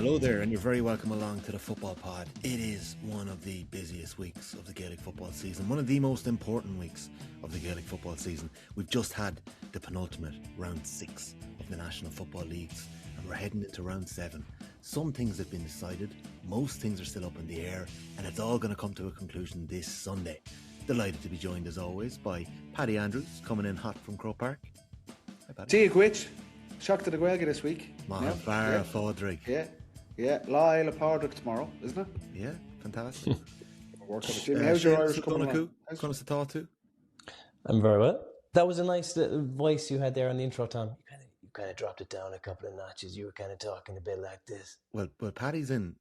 Hello there, and you're very welcome along to the Football Pod. It is one of the busiest weeks of the Gaelic football season, one of the most important weeks of the Gaelic football season. We've just had the penultimate round 6 of the National Football Leagues, and we're heading into round 7. Some things have been decided, most things are still up in the air, and it's all going to come to a conclusion this Sunday. Delighted to be joined as always by Paddy Andrews, coming in hot from Croke Park. Hi, Paddy. See you, Gwitch. Shock to the Gaeilge this week. Mahavara Fodrig. Yeah. Lyle Apardrick tomorrow, isn't it? Yeah, fantastic. Jimmy, how's your Irish coming along? How's the thought too? I'm very well. That was a nice little voice you had there on the intro, Tom. You kind of dropped it down a couple of notches. You were kind of talking a bit like this. Well, Paddy's in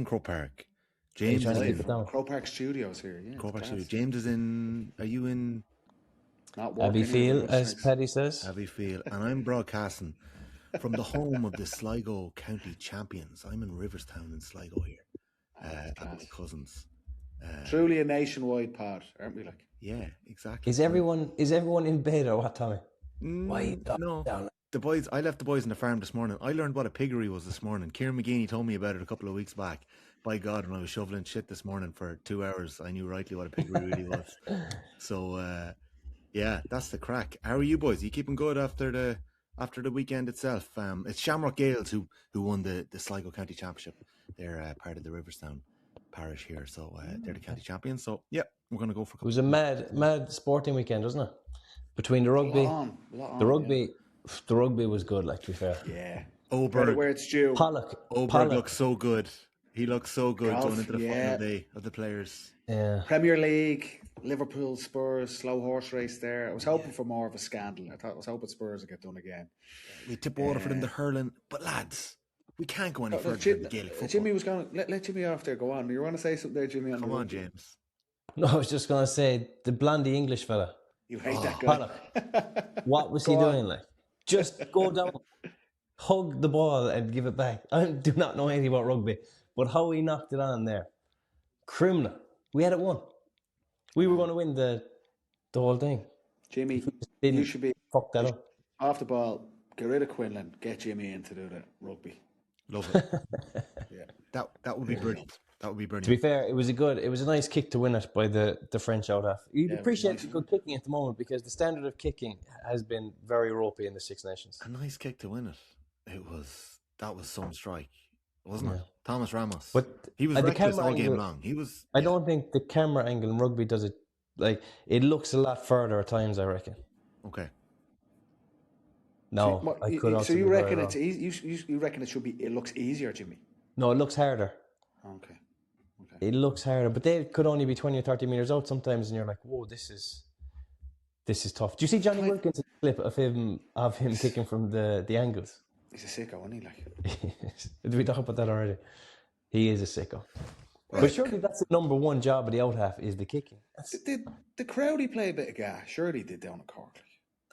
Croke Park. James is in Croke Park Studios here. Yeah, Croke Park Studios. James is in. Are you in? Not working. Abbeyfield, as Paddy says. Abbeyfield, and I'm broadcasting from the home of the Sligo County Champions. I'm in Riverstown in Sligo here, at my cousins. Truly a nationwide pod, aren't we? Like, yeah, exactly. Is everyone in bed or what, Tommy? Why no. Down? The boys. I left the boys in the farm this morning. I learned what a piggery was this morning. Kieran McGeaney told me about it a couple of weeks back. By God, when I was shoveling shit this morning for 2 hours, I knew rightly what a piggery really was. So, yeah, that's the crack. How are you boys? Are you keeping good after the weekend itself? It's Shamrock Gales who won the Sligo County Championship. They're part of the Riverstown parish here, so they're the county champions. So yeah, we're going to go for. It was a mad sporting weekend, wasn't it? Between the rugby, the rugby was good. Like, to be fair, yeah. Oberg, where it's due. Oberg looks so good. He looks so good Golf, going into the final day of the players. Yeah. Premier League, Liverpool, Spurs, slow horse race there. I was hoping for more of a scandal. I was hoping Spurs would get done again. We tip water for them to hurling, but lads, we can't go any further than the Gaelic football. Jimmy was going to let Jimmy off there. Go on. You want to say something there, Jimmy? Come on, James. No, I was just going to say the blondie English fella. You hate that guy. What was he doing? Like, just go down, hug the ball, and give it back. I do not know anything about rugby, but how he knocked it on there, criminal. We had it won. We were going to win the whole thing. Jimmy, you should be fuck that up. Off the ball. Get rid of Quinlan. Get Jimmy in to do the rugby. Love it. Yeah, that would be brilliant. That would be brilliant. To be fair, it was a nice kick to win it by the French out half. You'd appreciate the good kicking at the moment, because the standard of kicking has been very ropey in the Six Nations. A nice kick to win it. That was some strike, wasn't it? Thomas Ramos. But he was reckless all game long. I don't think the camera angle in rugby does it. Like, it looks a lot further at times, I reckon. Okay. No, I could also. So you reckon it's easy? You reckon it looks easier, Jimmy? No, it looks harder. Okay. It looks harder, but they could only be 20 or 30 meters out sometimes, and you're like, "Whoa, this is tough." Do you see Johnny Wilkins' clip of him kicking from the angles? He's a sicko, isn't he? Like, did we talk about that already? He is a sicko. But surely that's the number one job of the out half, is the kicking. Did the Crowley play a bit of gas? Surely he did down at Cork.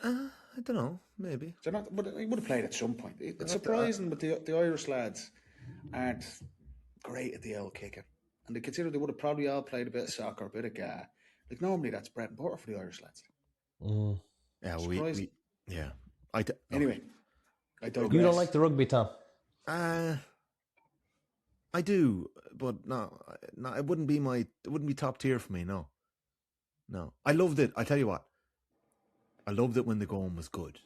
I don't know, maybe. But he would have played at some point. It's surprising, but the Irish lads aren't great at the old kicking. And they consider they would have probably all played a bit of soccer, a bit of GA. Like, normally that's bread and butter for the Irish lads. Yeah, Anyway, I digress. You don't like the rugby, Tom? I do, but no, it wouldn't be top tier for me. No. I loved it. I tell you what, I loved it when the going was good,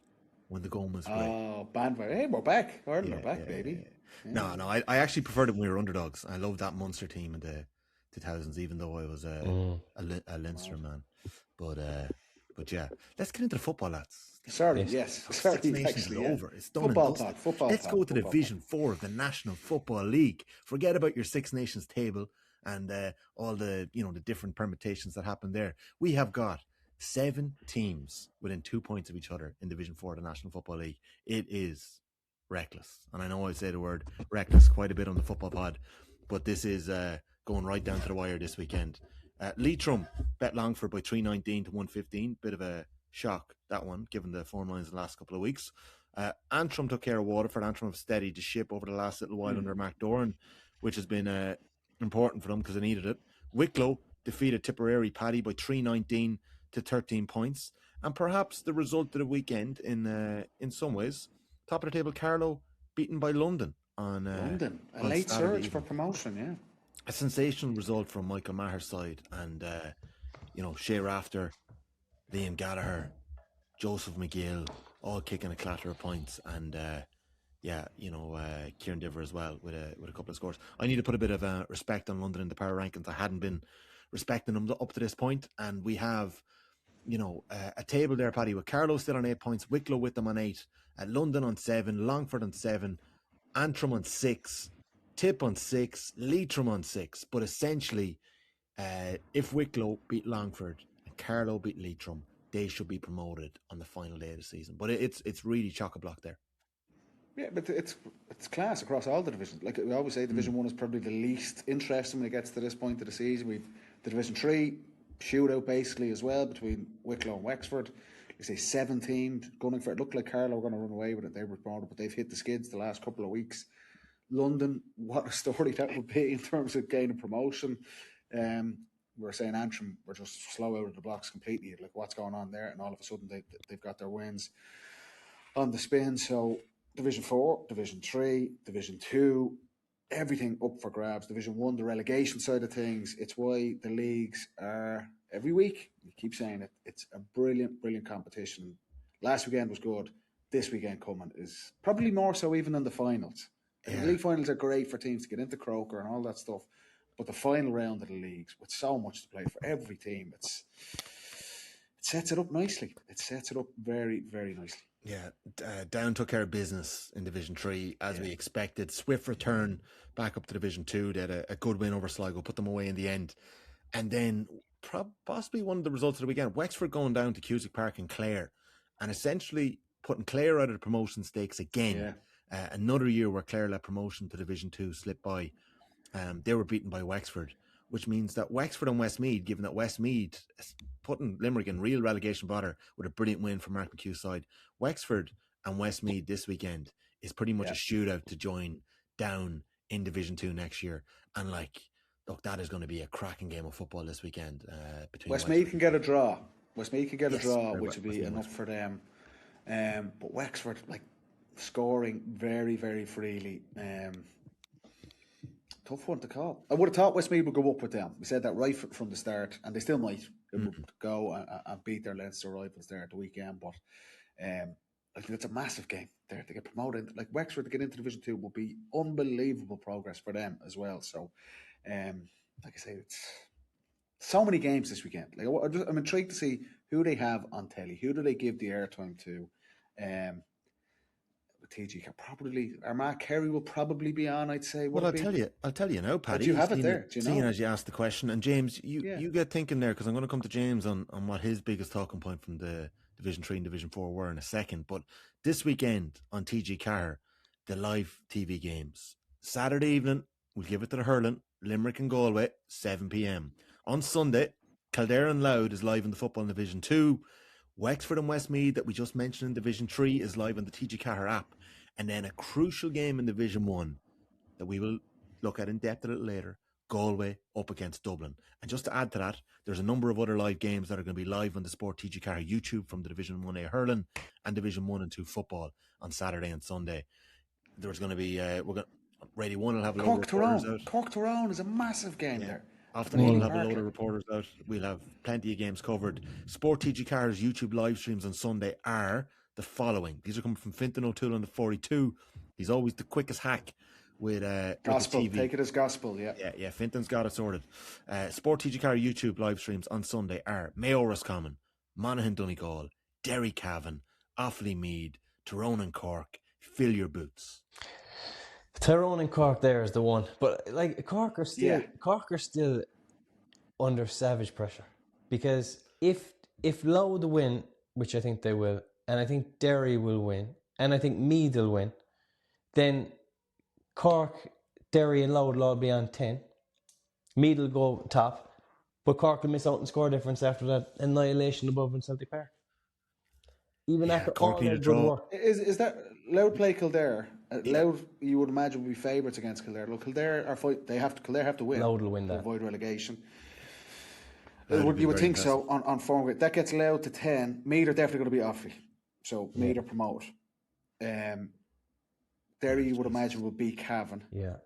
when the going was great. Oh, bandwagon! Hey, we're back. Ireland are back, baby. Yeah. No, I actually preferred it when we were underdogs. I loved that Munster team in the 2000s, even though I was a Leinster man. But yeah, let's get into the football, lads. Sorry, Six Nations is over. It's done football and dusted. Let's go to Division 4 of the National Football League. Forget about your Six Nations table and all the the different permutations that happen there. We have got 7 teams within 2 points of each other in Division 4 of the National Football League. It is reckless, and I know I say the word reckless quite a bit on the Football Pod, but this is going right down to the wire this weekend. Leitrim bet Longford by 319 to 115. Bit of a shock, that one, given the form lines the last couple of weeks. Antrim took care of Waterford. Antrim have steadied the ship over the last little while under Mark Doran, which has been important for them because they needed it. Wicklow defeated Tipperary Paddy by 319 to 13 points. And perhaps the result of the weekend in some ways, top of the table, Carlow beaten by London on London. A on late Saturday surge for evening. promotion, yeah. A sensational result from Michael Maher's side, and Shea Rafter, Liam Gallagher, Joseph McGill, all kicking a clatter of points, and Kieran Diver as well with a couple of scores. I need to put a bit of respect on London in the power rankings. I hadn't been respecting them up to this point, and we have a table there, Paddy, with Carlow still on 8 points, Wicklow with them on 8, London on 7, Longford on 7, Antrim on 6, Tip on 6, Leitrim on 6. But essentially, if Wicklow beat Longford and Carlow beat Leitrim, they should be promoted on the final day of the season. But it's really chock-a-block there. Yeah, but it's class across all the divisions. Like we always say, Division 1 is probably the least interesting when it gets to this point of the season. We've the Division 3 shootout basically as well between Wicklow and Wexford. You say 7 teams gunning for it. Looked like Carlow were going to run away with it. They were promoted, but they've hit the skids the last couple of weeks. London, what a story that would be in terms of gaining promotion. We're saying Antrim were just slow out of the blocks completely. Like what's going on there? And all of a sudden they've got their wins on the spin. So Division 4, Division 3, Division 2, everything up for grabs. Division 1, the relegation side of things. It's why the leagues are every week. We keep saying it. It's a brilliant, brilliant competition. Last weekend was good. This weekend coming is probably more so even than the finals. Yeah. The league finals are great for teams to get into Croker and all that stuff. But the final round of the leagues, with so much to play for every team, it sets it up nicely. It sets it up very, very nicely. Yeah, Down took care of business in Division 3 as we expected. Swift return back up to Division 2. They had a good win over Sligo, put them away in the end. And then possibly one of the results of the weekend, Wexford going down to Cusack Park in Clare and essentially putting Clare out of the promotion stakes again. Yeah. Another year where Clare let promotion to Division 2 slip by. They were beaten by Wexford, which means that Wexford and Westmeath, given that Westmeath putting Limerick in real relegation bother with a brilliant win from Mark McHugh's side, Wexford and Westmeath this weekend is pretty much a shootout to join Down in Division 2 next year. And look, that is going to be a cracking game of football this weekend. Between Westmeath can get a draw. Westmeath can get a draw, which would be enough for them. But Wexford, scoring very, very freely. Tough one to call. I would have thought Westmeath would go up with them. We said that right from the start, and they still might go and beat their Leinster rivals there at the weekend. But I think it's a massive game there to get promoted. Wexford to get into Division 2 will be unbelievable progress for them as well. So, like I say, it's so many games this weekend. I'm intrigued to see who they have on telly. Who do they give the airtime to? TG probably Armagh, Kerry will probably be on. I'd say. Well, I'll tell you now, Paddy. Do you have it there? Do you know? Seeing as you asked the question, and James, you get thinking there because I'm going to come to James on what his biggest talking point from the Division 3 and Division 4 were in a second. But this weekend on TG Carr, the live TV games. Saturday evening, we'll give it to the hurling, Limerick and Galway, 7 p.m. On Sunday, Kildare and Louth is live in the football in Division 2. Wexford and Westmeath that we just mentioned in Division 3 is live on the TG Carr app. And then a crucial game in Division 1 that we will look at in depth a little later, Galway up against Dublin. And just to add to that, there's a number of other live games that are going to be live on the Sport TG Carr YouTube from the Division 1A hurling and Division 1 and 2 football on Saturday and Sunday. There's going to be, Radio 1 will have a load of reporters out. Cork Tyrone is a massive game there. After all, we'll have a load of reporters out. We'll have plenty of games covered. Sport TG Carr's YouTube live streams on Sunday are the following. These are coming from Fintan O'Toole on the 42. He's always the quickest hack with gospel. With the TV. Take it as gospel, yeah. Yeah, Fintan's got it sorted. Sport TG Carr YouTube live streams on Sunday are Mayo Roscommon, Monaghan Donegal, Derry Cavan, Offaly Meath, Tyrone and Cork. Fill your boots. Tyrone and Cork there is the one. But Cork are still under savage pressure. Because if Louth win, which I think they will, and I think Derry will win, and I think Meath will win, then Cork, Derry and Louth will all be on 10. Meath will go top, but Cork will miss out in score difference after that annihilation above in Celtic Park. Even after Cork all need their a good draw. work. Is that Louth play Kildare? Louth, you would imagine, would be favourites against Kildare. Look, Kildare have to win. Louth will win that. To avoid relegation. You would think so on form. That gets Louth to 10. Meath are definitely going to be Offaly. So Meath are promote. Derry, you would imagine, will beat Cavan. Yeah.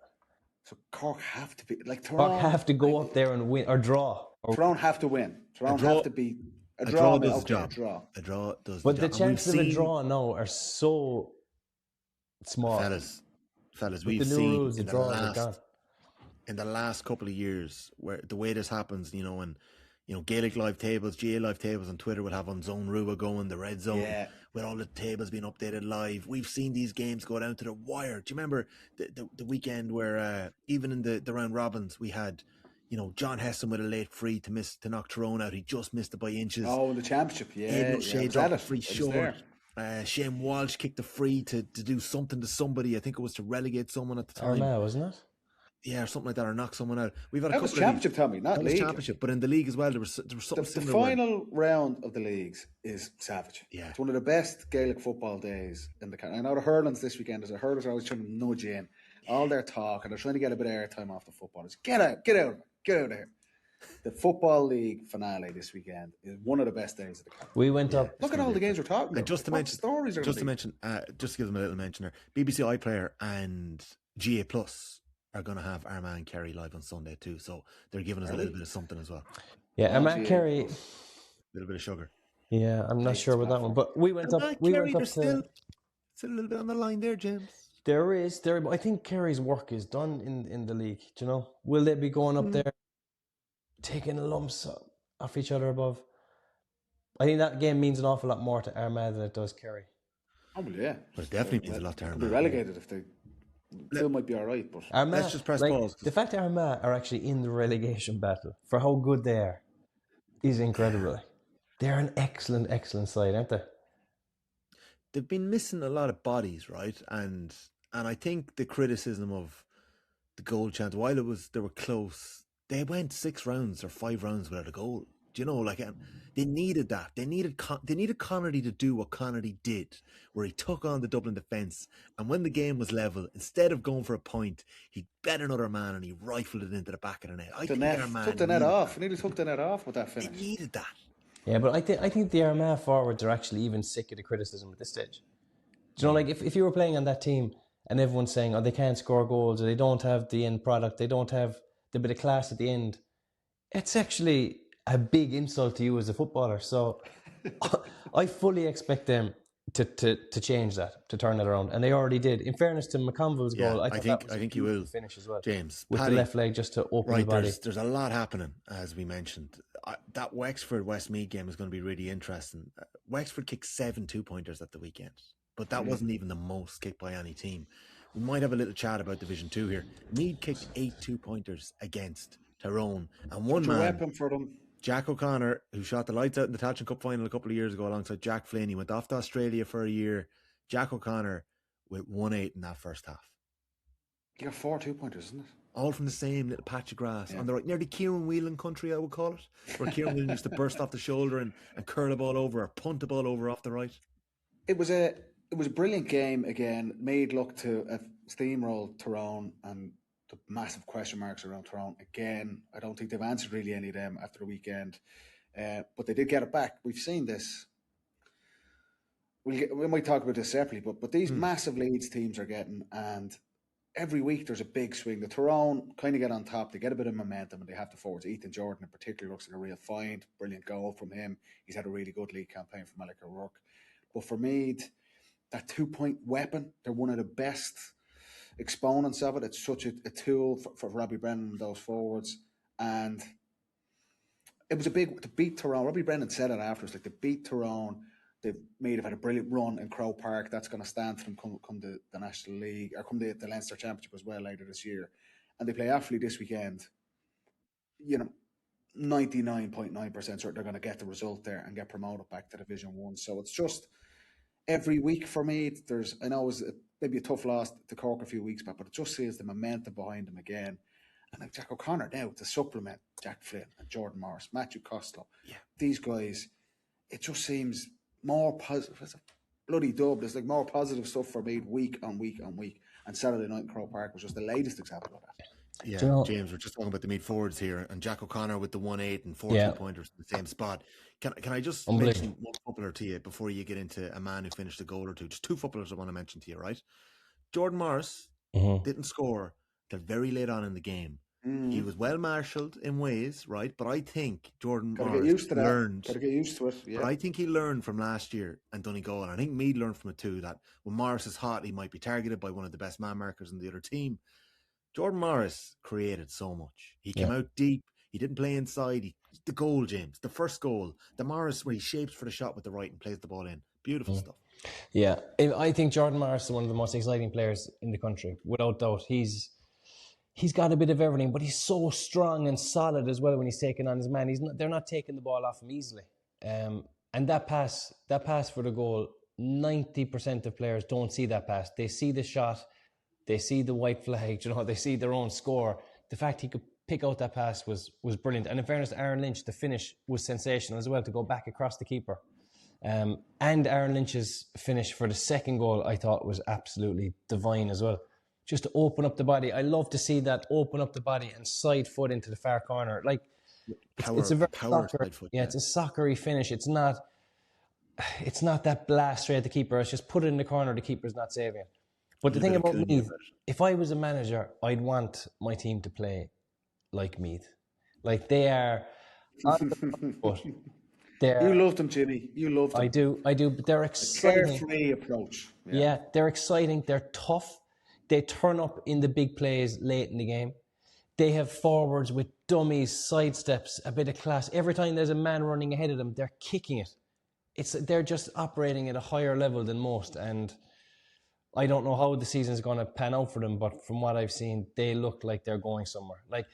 So Cork have to be like Cork Tyrone. have to go up there and win or draw. Tyrone have to win. Tyrone draw- have to beat A draw does the okay, job. a draw. A draw does But the the job. chances of a draw now are so small. Fellas, With we've the new seen rules, the draws are gone. in the last couple of years, where the way this happens, and Gaelic live tables, GA live tables on Twitter would have on Zone Rua going, the red zone, with all the tables being updated live. We've seen these games go down to the wire. Do you remember the weekend where even in the round robins we had, John Heston with a late free to knock Tyrone out. He just missed it by inches. Oh, in the championship, Aidan O'Shea dropped a free short. Shane Walsh kicked a free to do something to somebody. I think it was to relegate someone at the time. Armagh, wasn't it? Yeah, or something like that, or knock someone out. We've had a that couple was championship, Tommy, not league. Championship, but in the league as well, there was something the similar. final round of the leagues is savage. Yeah, it's one of the best Gaelic football days in the country. I know the hurlings this weekend. As the hurlers are always trying to nudge in all their talk, and they're trying to get a bit of airtime off the footballers. Get out of here. The football league finale this weekend is one of the best days of the country. We went up. Look at all the games we're talking about. And just to mention, just to give them a little mention there, BBC iPlayer and GA Plus are going to have Armagh and Kerry live on Sunday too, so they're giving us a little bit of something as well. Yeah, Armagh Kerry, a little bit of sugar. Yeah, I'm not sure about that one, but we went up. We went up to. Still, it's a little bit on the line there, James. There is, but I think Kerry's work is done in the league. Do you know? Will they be going up there, taking lumps off each other above? I think that game means an awful lot more to Armagh than it does Kerry. Oh well, yeah, but it definitely means a lot to Armagh. Be relegated if they. Still might be all right, but Armagh, let's just press pause. The fact that Armagh are actually in the relegation battle for how good they are is incredible. They're an excellent, excellent side, aren't they? They've been missing a lot of bodies, right? And I think the criticism of the goal chance, while they were close, they went 6 rounds or 5 rounds without a goal. Do you know, they needed that. They needed Connerty to do what Connerty did, where he took on the Dublin defence, and when the game was level, instead of going for a point, he bet another man and he rifled it into the back of the net. Took the net off. Nearly took the net off with that finish. They needed that. Yeah, but I think the Armagh forwards are actually even sick of the criticism at this stage. Do you know, if you were playing on that team and everyone's saying, they can't score goals, or they don't have the end product, they don't have the bit of class at the end, it's actually a big insult to you as a footballer. So I fully expect them to change that, to turn it around, and they already did. In fairness to McConville's goal, I think he will finish as well, James, with Paddy, the left leg just to open the body. There's a lot happening, as we mentioned. That Wexford-Westmeath game is going to be really interesting. Wexford kicked 7 2-pointers at the weekend, but that wasn't even the most kicked by any team. We might have a little chat about Division 2 here. Meath kicked 8 2-pointers against Tyrone, and one man, weapon for them. Jack O'Connor, who shot the lights out in the Tailteann Cup final a couple of years ago alongside Jack Flynn. He went off to Australia for a year. Jack O'Connor with 1-8 in that first half. You got 4 2-pointers, isn't it? All from the same little patch of grass on the right, near the Kieran Whelan country, I would call it, where Kieran Whelan used to burst off the shoulder and curl a ball over or punt the ball over off the right. It was a brilliant game again. Made look to a steamroll Tyrone, and the massive question marks around Tyrone again. I don't think they've answered really any of them after the weekend, but they did get it back. We've seen this. We might talk about this separately, but these massive leads teams are getting, and every week there's a big swing. The Tyrone kind of get on top. They get a bit of momentum, and they have the forwards. Ethan Jordan in particular looks like a real find. Brilliant goal from him. He's had a really good league campaign from Alec O'Rourke. But for Meath, that 2-point weapon, they're one of the best exponents of it. It's such a tool for Robbie Brennan and those forwards. And it was to beat Tyrone. Robbie Brennan said it afterwards, to beat Tyrone. They've had a brilliant run in Croke Park. That's going to stand for them come the National League, or come the Leinster Championship as well later this year. And they play Offaly this weekend. 99.9% certain they're going to get the result there and get promoted back to Division 1. So it's just every week for me, I know it was maybe a tough loss to Cork a few weeks back, but it just sees the momentum behind them again. And like Jack O'Connor now to supplement Jack Flynn and Jordan Morris, Matthew Costello. Yeah. These guys, it just seems more positive. It's a bloody dub. There's more positive stuff for me week on week on week. And Saturday night in Croke Park was just the latest example of that. Yeah, James, we're just talking about the Meath forwards here, and Jack O'Connor with the 1-8 and 4 2-pointers in the same spot. Can I just mention one footballer to you before you get into a man who finished a goal or two? Just 2 footballers I want to mention to you, right? Jordan Morris didn't score till very late on in the game. He was well marshalled in ways, right? But I think Jordan Gotta Morris get used to that. learned. Gotta get used to it. Yeah. But I think he learned from last year and Donegal, and I think Meath learned from it too, that when Morris is hot, he might be targeted by one of the best man markers in the other team. Jordan Morris created so much. He came out deep. He didn't play inside. The goal, James, the first goal, the Morris where he shapes for the shot with the right and plays the ball in. Beautiful stuff. Yeah, I think Jordan Morris is one of the most exciting players in the country, without doubt. He's got a bit of everything, but he's so strong and solid as well when he's taking on his man. They're not taking the ball off him easily. And that pass for the goal, 90% of players don't see that pass. They see the shot, they see the white flag, they see their own score. The fact he could pick out that pass was brilliant. And in fairness to Aaron Lynch, the finish was sensational as well, to go back across the keeper. And Aaron Lynch's finish for the second goal, I thought, was absolutely divine as well. Just to open up the body. I love to see that, open up the body and side foot into the far corner. Like, it's a very soccer, it's a soccery finish. It's not that blast straight at the keeper. It's just put it in the corner, the keeper's not saving it. But the thing about Meath, if I was a manager, I'd want my team to play like Meath. Like, they are on the foot. You love them, Jimmy. You love them. I do. But they're exciting. A carefree approach. Yeah, they're exciting. They're tough. They turn up in the big plays late in the game. They have forwards with dummies, sidesteps, a bit of class. Every time there's a man running ahead of them, they're kicking it. They're just operating at a higher level than most. And I don't know how the season's going to pan out for them, but from what I've seen, they look like they're going somewhere. Like,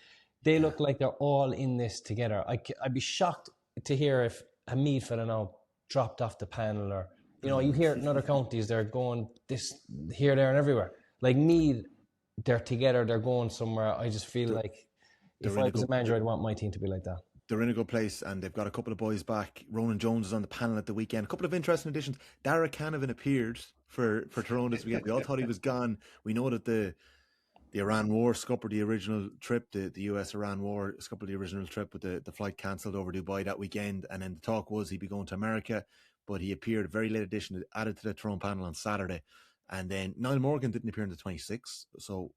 they look like they're all in this together. I'd be shocked to hear if a Meath fella now dropped off the panel, or, you hear it in other counties, they're going this, here, there, and everywhere. Like, Meath, they're together, they're going somewhere. I just feel like if I was a manager, I'd want my team to be like that. They're in a good place, and they've got a couple of boys back. Ronan Jones is on the panel at the weekend. A couple of interesting additions. Dara Canavan appeared for Tyrone this weekend. We all thought he was gone. We know that the Iran war scuppered the original trip, the US-Iran war scuppered the original trip with the flight cancelled over Dubai that weekend, and then the talk was he'd be going to America, but he appeared, a very late addition, added to the Tyrone panel on Saturday. And then Niall Morgan didn't appear in the 26th, so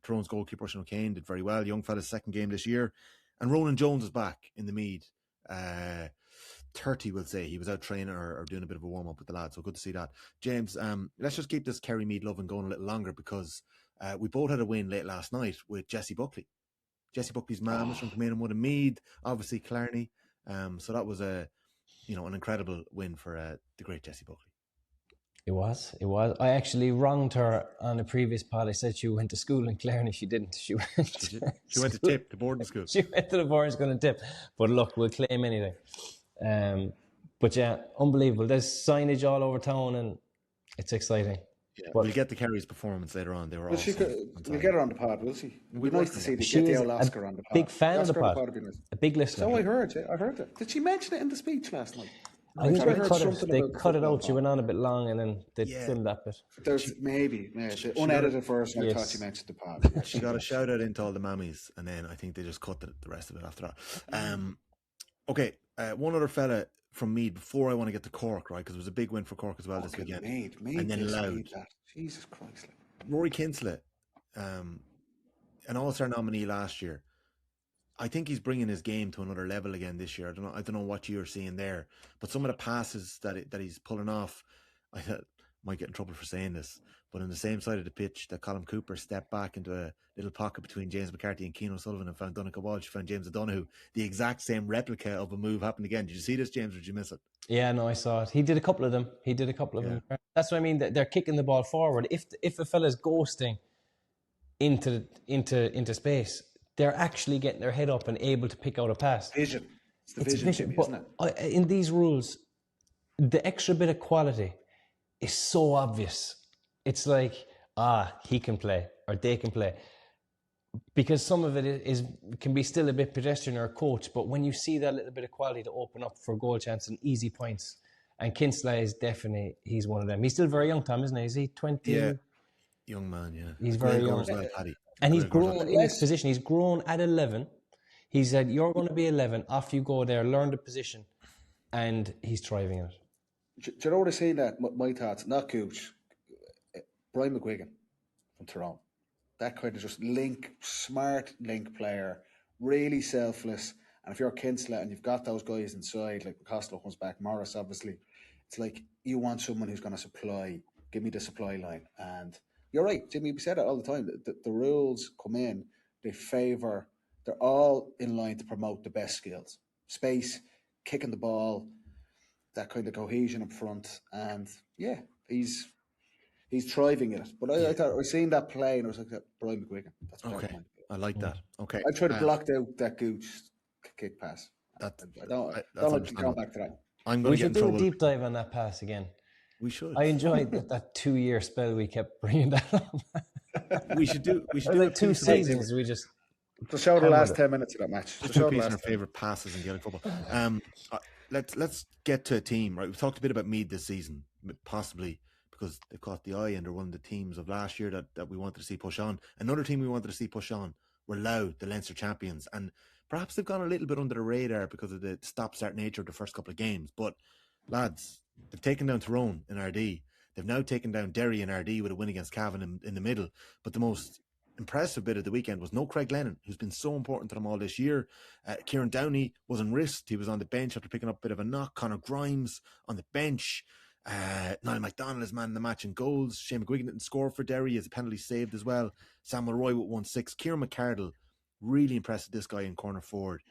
Tyrone's goalkeeper, Sean O'Kane, did very well. Young fella's second game this year. And Ronan Jones is back in the Meath. 30, we'll say. He was out training or doing a bit of a warm-up with the lads, so good to see that. James, let's just keep this Kerry Meath loving going a little longer, because we both had a win late last night with Jesse Buckley. Jesse Buckley's man was from coming in and won a Meath, obviously Clarny. So that was an incredible win for the great Jesse Buckley. It was. I actually wronged her on a previous pod. I said she went to school in Clarny. She didn't. She went to TIP, the boarding school. She went to the boarding school in TIP. But look, we'll claim anything. But yeah, unbelievable. There's signage all over town, and it's exciting. Yeah, we'll get the Kerry's performance later on. They were awesome. We'll get her on the pod, will she? It'd be nice to see the old Oscar on the pod. Big fan of the pod. A big listener. So I heard it. Did she mention it in the speech last night? I think they cut it out. She went on a bit long, and then they filmed that bit. There's maybe the unedited version. I thought she mentioned the pod. She got a shout out into all the mammies, and then I think they just cut the rest of it after that. Okay, one other fella from Meath before I want to get to Cork, right? Because it was a big win for Cork as well this weekend. Meath, and then Louth. Jesus Christ! Rory Kinsella, an All-Star nominee last year. I think he's bringing his game to another level again this year. I don't know what you're seeing there, but some of the passes that he's pulling off, I might get in trouble for saying this, but on the same side of the pitch that Colin Cooper stepped back into a little pocket between James McCarthy and Keane O'Sullivan and found Donegal Walsh, found James O'Donoghue. The exact same replica of a move happened again. Did you see this, James, or did you miss it? Yeah, no, I saw it. He did a couple of them. Them. That's what I mean. They're kicking the ball forward. If a fella's ghosting into space, they're actually getting their head up and able to pick out a pass. Vision. It's the vision, Jimmy, isn't it? In these rules, the extra bit of quality is so obvious. It's like, he can play or they can play. Because some of it can be still a bit pedestrian or a coach, but when you see that little bit of quality to open up for goal chance and easy points, and Kinsella is definitely, he's one of them. He's still very young, Tom, isn't he? Is he 20? Yeah, young man, yeah. He's very young. Well, Paddy. And he's grown in his position. He's grown at 11. He said, you're going to be 11. Off you go there. Learn the position. And he's thriving in it. Do you know what I say that? My thoughts, not Cooch. Brian McGuigan. from Tyrone. That kind of just smart link player, really selfless. And if you're Kinsella and you've got those guys inside, like Costello comes back, Morris obviously, it's like you want someone who's going to give me the supply line. And you're right, Jimmy, we said it all the time. The rules come in, they're all in line to promote the best skills. Space, kicking the ball, that kind of cohesion up front. And yeah, he's thriving in it. But I thought I was seeing that play and I was like, Brian McGuigan. That's Okay. I like that. Okay. I tried to block out that Gooch kick pass. I don't like to go back to that. We should do a deep dive on that pass again. We should. I enjoyed that 2-year spell we kept bringing that up. We should do like 2 seasons. We just show the last 10 minutes of that match. Just a piece of our favourite passes in Gaelic football. Let's get to a team. Right, we've talked a bit about Meath this season, possibly because they caught the eye and they're one of the teams of last year that we wanted to see push on. Another team we wanted to see push on were Louth, the Leinster champions, and perhaps they've gone a little bit under the radar because of the stop-start nature of the first couple of games. But lads, they've taken down Tyrone in RD. They've now taken down Derry in RD with a win against Cavan in the middle. But the most impressive bit of the weekend was no Craig Lennon, who's been so important to them all this year. Kieran Downey wasn't risked. He was on the bench after picking up a bit of a knock. Conor Grimes on the bench. Niall MacDonald is man in the match in goals. Shane McGuigan didn't score for Derry as a penalty saved as well. Samuel Roy with 1-6. Kieran McCardle, really impressed this guy in corner forward.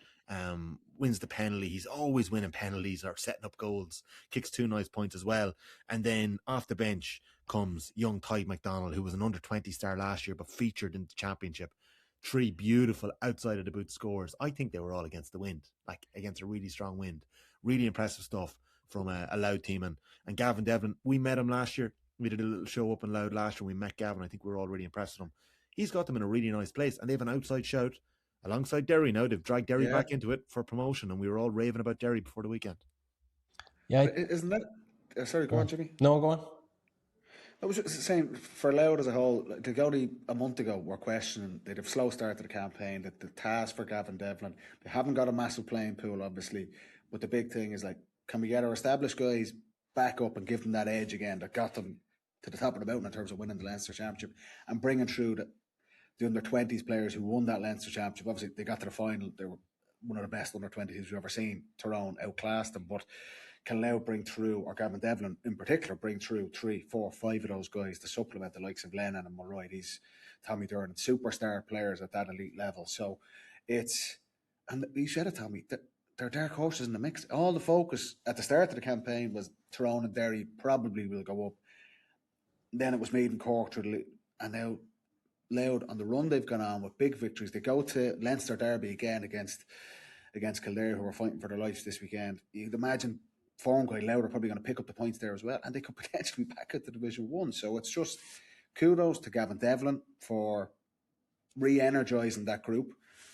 Wins the penalty. He's always winning penalties or setting up goals. Kicks 2 nice points as well. And then off the bench comes young Ty McDonald, who was an under-20 star last year but featured in the championship. 3 beautiful outside of the boot scores. I think they were all against the wind, like against a really strong wind. Really impressive stuff from a Louth team. And Gavin Devlin, we met him last year. We did a little show up in Louth last year. We met Gavin. I think we were all really impressed with him. He's got them in a really nice place, and they have an outside shout alongside Derry now. They've dragged Derry back into it for promotion, and we were all raving about Derry before the weekend. Yeah, isn't that? Sorry, go on, Jimmy. No, go on. I was just saying, for Louth as a whole, like only a month ago, we're questioning they'd have slow start to the campaign, that the task for Gavin Devlin. They haven't got a massive playing pool, obviously, but the big thing is, like, can we get our established guys back up and give them that edge again that got them to the top of the mountain in terms of winning the Leinster Championship and bringing through the under-20s players who won that Leinster Championship. Obviously, they got to the final. They were one of the best under-20s we've ever seen. Tyrone outclassed them, but can Louth bring through, or Gavin Devlin in particular, bring through 3, 4, 5 of those guys to supplement the likes of Lennon and Mulroy, these Tommy Durnan, superstar players at that elite level. So it's, and you said it, Tommy, that they're dark horses in the mix. All the focus at the start of the campaign was Tyrone and Derry probably will go up. Then it was Meath and Cork, and now Louth on the run they've gone on with big victories. They go to Leinster Derby again against Kildare, who are fighting for their lives this weekend. You'd imagine form guy Louth are probably going to pick up the points there as well, and they could potentially be back at the Division 1. So it's just kudos to Gavin Devlin for re-energising that group,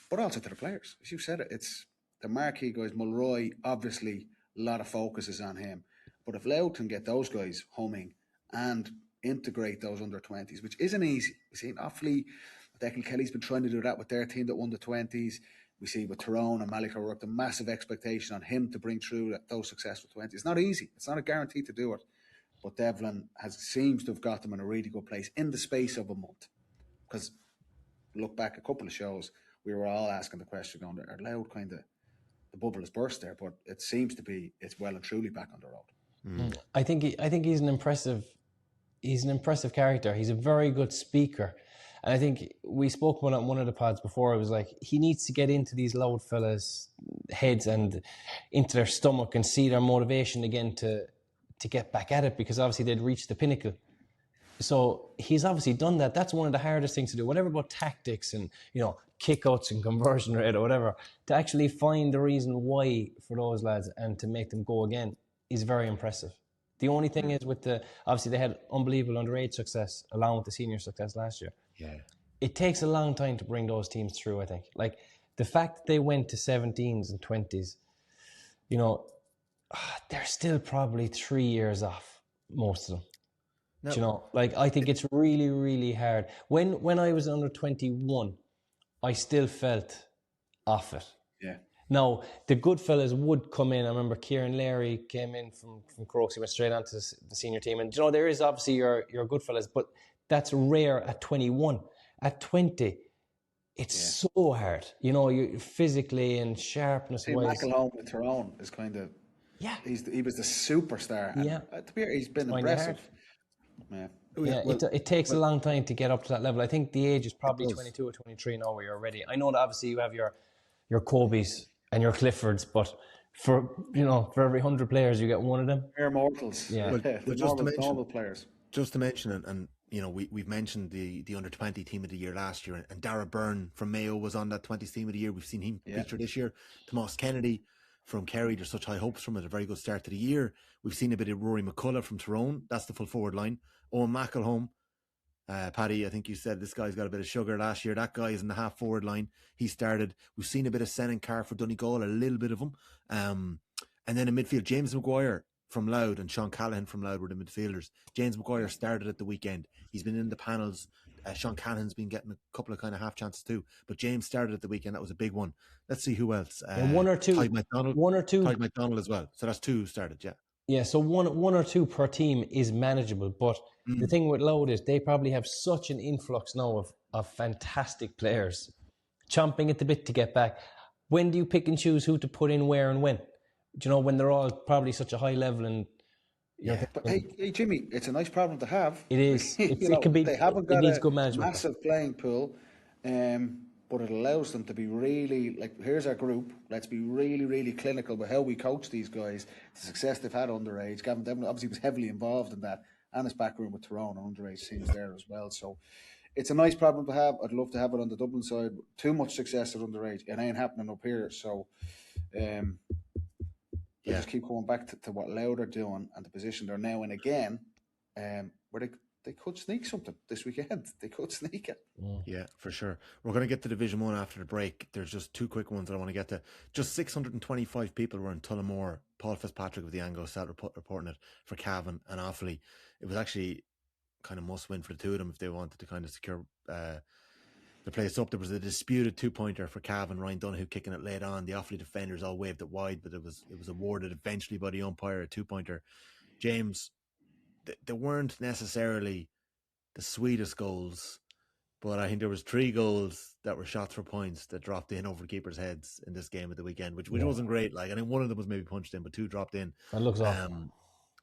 but also to the players. As you said it, it's the marquee guys. Mulroy, obviously, a lot of focus is on him. But if Louth can get those guys humming and integrate those under-20s, which isn't easy. We've seen Offaly, Declan Kelly's been trying to do that with their team that won the 20s. We see with Tyrone and Malika Rourke, the massive expectation on him to bring through those successful 20s. It's not easy. It's not a guarantee to do it. But Devlin seems to have got them in a really good place in the space of a month. Because look back a couple of shows, we were all asking the question, going, are Louth kind of, the bubble has burst there, but it seems to be, it's well and truly back on the road. I think he's an impressive character. He's a very good speaker. And I think we spoke about it on one of the pods before. It was like, he needs to get into these Louth fellas' heads and into their stomach and see their motivation again to get back at it, because obviously they'd reached the pinnacle. So he's obviously done that. That's one of the hardest things to do. Whatever about tactics and, kickouts and conversion rate or whatever, to actually find the reason why for those lads and to make them go again is very impressive. The only thing is obviously they had unbelievable underage success along with the senior success last year. Yeah. It takes a long time to bring those teams through, I think. Like the fact that they went to 17s and 20s, they're still probably 3 years off, most of them. No. I think it's really, really hard. When I was under 21, I still felt off it. Yeah. Now, the good fellas would come in. I remember Kieran Larry came in from Crokes. He went straight onto the senior team. And, there is obviously your good fellas, but That's rare at 21. At 20, it's so hard. You know, you physically and sharpness See, wise. McElhone with Tyrone is kind of he was the superstar. And, Yeah. to be fair, he's been Find it impressive. hard. Yeah. Yeah, it takes a long time to get up to that level. I think the age is probably does. 22 or 23 now where you're ready. I know that obviously you have your Kobe's and your Cliffords, but for every 100 players you get one of them. Mere mortals. Yeah. The normal players. Just to mention it, and we've mentioned the under-20 team of the year last year, and Dara Byrne from Mayo was on that 20s team of the year. We've seen him feature this year. Tomas Kennedy from Kerry, there's such high hopes from it. A very good start to the year. We've seen a bit of Rory McCullough from Tyrone. That's the full forward line. Owen McElhone. Paddy, I think you said this guy's got a bit of sugar last year. That guy is in the half forward line. He started. We've seen a bit of Senan Carr for Donegal, a little bit of him. And then in midfield, James Maguire from Louth and Sean Callahan from Louth were the midfielders. James Maguire started at the weekend. He's been in the panels. Sean Callahan's been getting a couple of kind of half chances too. But James started at the weekend. That was a big one. Let's see who else. One or two. Tyke McDonald. One or two. Tyke McDonald as well. So that's two who started, yeah. Yeah, so one or two per team is manageable. But the thing with Louth is they probably have such an influx now of fantastic players chomping at the bit to get back. When do you pick and choose who to put in where and when? Do you know, when they're all probably such a high level and But hey, Jimmy, it's a nice problem to have. It is. It can be. They haven't got it needs a good management. massive playing pool, but it allows them to be really like, here's our group. Let's be really, really clinical with how we coach these guys. The success they've had underage. Gavin Devlin obviously was heavily involved in that, and his backroom with Tyrone and underage teams there as well. So it's a nice problem to have. I'd love to have it on the Dublin side. Too much success at underage. It ain't happening up here. So they just keep going back to what Louth are doing and the position they're now in again, where they could sneak something this weekend. They could sneak it. Yeah, for sure. We're going to get to Division 1 after the break. There's just two quick ones that I want to get to. Just 625 people were in Tullamore. Paul Fitzpatrick of the Anglo South reporting it for Cavan and Offaly. It was actually kind of must win for the two of them if they wanted to kind of secure the place up. There was a disputed 2-pointer for Cavan, Ryan Donoghue kicking it late on. The Offaly defenders all waved it wide, but it was awarded eventually by the umpire, a 2-pointer. James, they weren't necessarily the sweetest goals, but I think there was 3 goals that were shots for points that dropped in over the keepers' heads in this game at the weekend, which wasn't great. Like, I think one of them was maybe punched in, but 2 dropped in. That looks awful.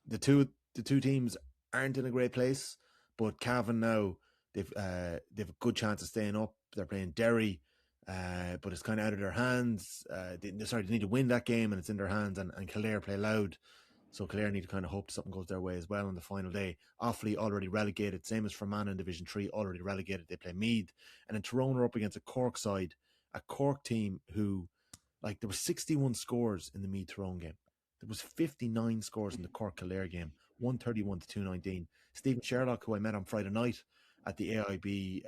The two teams aren't in a great place, but Cavan now they've a good chance of staying up. They're playing Derry, but it's kind of out of their hands. They need to win that game, and it's in their hands. And Kildare play Louth. So Kildare need to kind of hope something goes their way as well on the final day. Offaly already relegated, same as Fermanagh in Division 3, already relegated. They play Meath. And then Tyrone are up against a Cork side, a Cork team who, like, there were 61 scores in the Meath Tyrone game. There was 59 scores in the Cork Kildare game, 131 to 219. Stephen Sherlock, who I met on Friday night at the AIB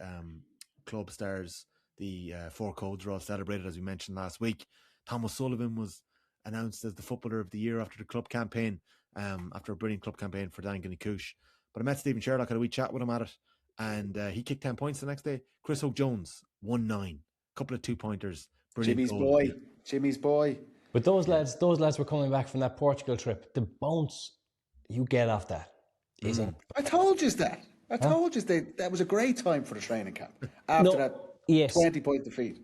Club Stars, the 4 codes were all celebrated, as we mentioned last week. Thomas Sullivan was announced as the Footballer of the Year after the club campaign, after a brilliant club campaign for Dangan Cush. But I met Stephen Sherlock, had a wee chat with him at it, and he kicked 10 points the next day. Chris O'Jones, 1-9. Couple of 2-pointers. Brilliant Jimmy's boy. But those lads were coming back from that Portugal trip. The bounce you get off that is I told you that. I told you that was a great time for the training camp after that 20-point defeat.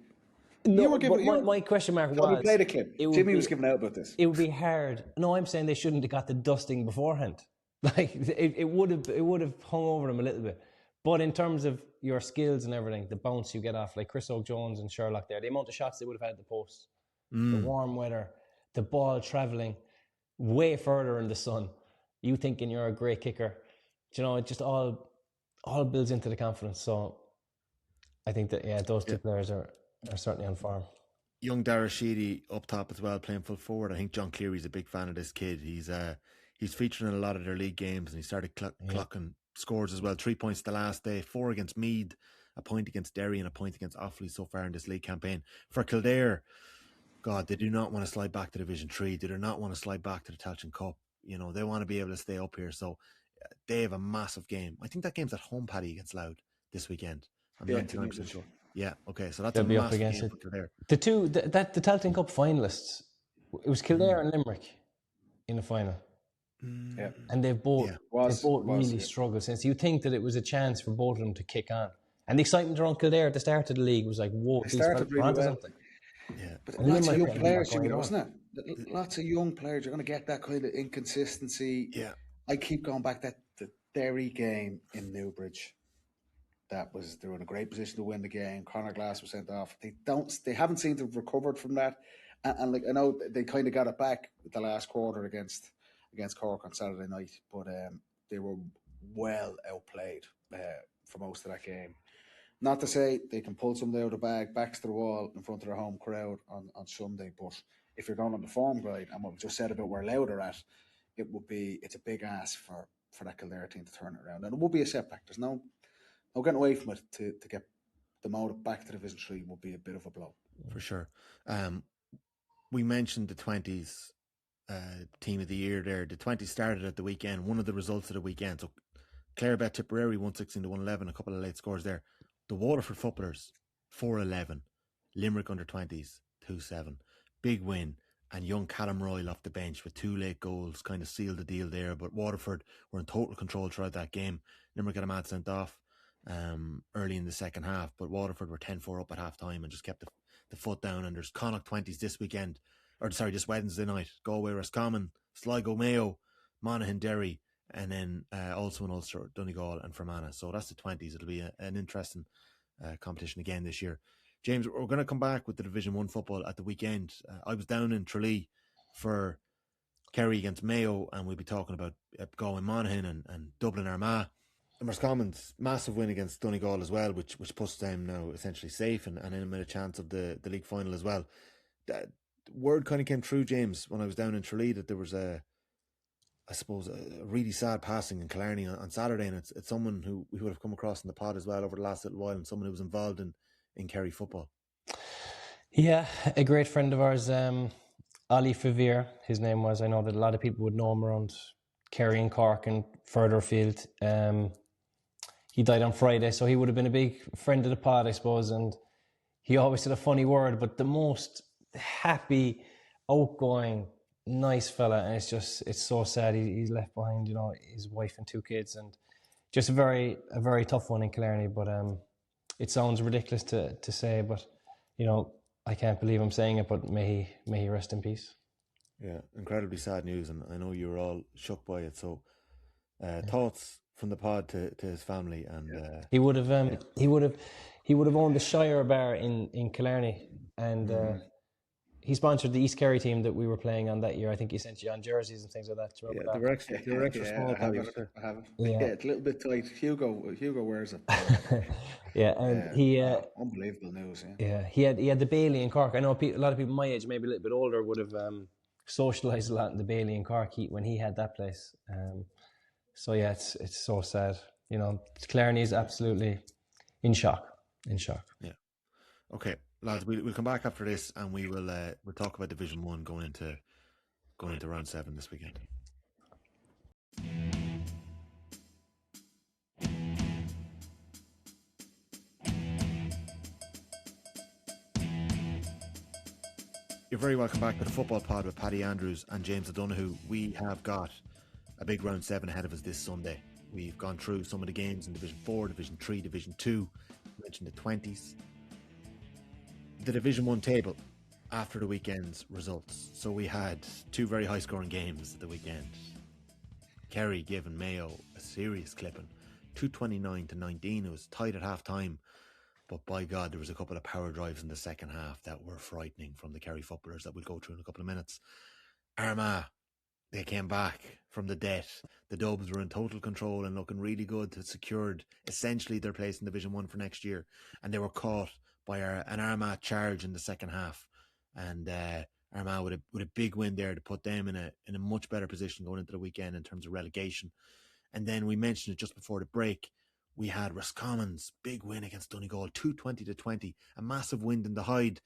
No, my question mark was... Play the clip. Jimmy was giving out about this. It would be hard. No, I'm saying they shouldn't have got the dusting beforehand. Like, it would have hung over them a little bit. But in terms of your skills and everything, the bounce you get off, like Chris O'Jones and Sherlock there, the amount of shots they would have had at the post, the warm weather, the ball travelling way further in the sun, you thinking you're a great kicker. You know, it just all builds into the confidence. So I think that, those two players are certainly on form. Young Dara Sheedy up top as well, playing full forward. I think John Cleary's a big fan of this kid. He's featured in a lot of their league games, and he started clocking scores as well. 3 points the last day, 4 against Meath, a point against Derry, and a point against Offaly so far in this league campaign. For Kildare, God, they do not want to slide back to Division 3. They do not want to slide back to the Tailteann Cup. You know, they want to be able to stay up here. So they have a massive game. I think that game's at home, Paddy, against Louth this weekend. I'm 99% sure. Yeah, okay, so that's They'll a be up massive against game it. for Kildare. The Tailteann Cup finalists, it was Kildare and Limerick in the final. Yeah. And they've both really yeah. struggled since. You think that it was a chance for both of them to kick on. And the excitement around Kildare at the start of the league was like, whoa, They these fellas started are really onto well. something. Yeah. But And lots Liam of young McCready players, not going Jimmy, on. wasn't it? Lots of young players. You're going to get that kind of inconsistency. Yeah. I keep going back that the Derry game in Newbridge. They were in a great position to win the game. Conor Glass was sent off. They haven't seemed to have recovered from that. And like I know they kind of got it back with the last quarter against Cork on Saturday night, but they were well outplayed for most of that game. Not to say they can pull something out of the bag, backs to the wall in front of their home crowd on Sunday, but if you're going on the form guide and what we just said about where Louth are at, it's a big ask for that Kildare team to turn it around, and it will be a setback. There's no getting away from it. To get the motive back to Division 3 will be a bit of a blow for sure. We mentioned the 20s team of the year there. The 20s started at the weekend. One of the results of the weekend. So Clare bet Tipperary 116 to 111. A couple of late scores there. The Waterford footballers 4-11. Limerick under 20s 2-7. Big win. And young Callum Royal off the bench with 2 late goals kind of sealed the deal there. But Waterford were in total control throughout that game. Limerick got a man sent off early in the second half, but Waterford were 10-4 up at half time and just kept the foot down. And there's Connacht 20s this Wednesday night. Galway, Roscommon, Sligo, Mayo, Monaghan, Derry, and then also in Ulster, Donegal and Fermanagh. So that's the 20s. It'll be an interesting competition again this year. James, we're going to come back with the Division 1 football at the weekend. I was down in Tralee for Kerry against Mayo, and we'll be talking about Galway, Monaghan and Dublin, Armagh. And Roscommon's massive win against Donegal as well, which puts them now essentially safe and in a chance of the league final as well. The word kind of came through, James, when I was down in Tralee that there was a really sad passing in Killarney on Saturday, and it's someone who we would have come across in the pod as well over the last little while, and someone who was involved in Kerry football. Yeah, a great friend of ours, Ali Favir, his name was. I know that a lot of people would know him around Kerry and Cork and further afield. He died on Friday, so he would have been a big friend of the pod, I suppose, and he always said a funny word, but the most happy, outgoing, nice fella, and it's so sad he's left behind, his wife and 2 kids, and just a very tough one in Killarney. But it sounds ridiculous to say, but I can't believe I'm saying it, but may he rest in peace. Yeah, incredibly sad news, and I know you were all shook by it. So thoughts from the pod to his family, and he would have owned the Shire bar in Killarney, and he sponsored the East Kerry team that we were playing on that year. I think he sent you on jerseys and things like that. Yeah, they were extra small. I have it. Yeah. It's a little bit tight. Hugo wears it. Yeah, and he unbelievable news. Yeah, he had the Bailey in Cork. I know a lot of people my age, maybe a little bit older, would have socialised a lot in the Bailey in Cork when he had that place. So yeah, it's so sad. Killarney is absolutely in shock. Yeah. Okay, lads, we'll come back after this, and we'll talk about Division 1 going into round 7 this weekend. You're very welcome back to the Football Pod with Paddy Andrews and James O'Donoghue. We have got a big round 7 ahead of us this Sunday. We've gone through some of the games in Division 4, Division 3, Division 2. We mentioned the 20s. The Division 1 table after the weekend's results. So we had 2 very high scoring games at the weekend. Kerry giving Mayo a serious clipping, 229-19. It was tight at half time, but by God, there was a couple of power drives in the second half that were frightening from the Kerry footballers that we'll go through in a couple of minutes. Armagh, they came back from the debt. The Dubs were in total control and looking really good. It secured essentially their place in Division 1 for next year, and they were caught by an Armagh charge in the second half, and Armagh with a big win there to put them in a much better position going into the weekend in terms of relegation. And then we mentioned it just before the break, we had Roscommon's big win against Donegal, 220-20, a massive wind in the hide.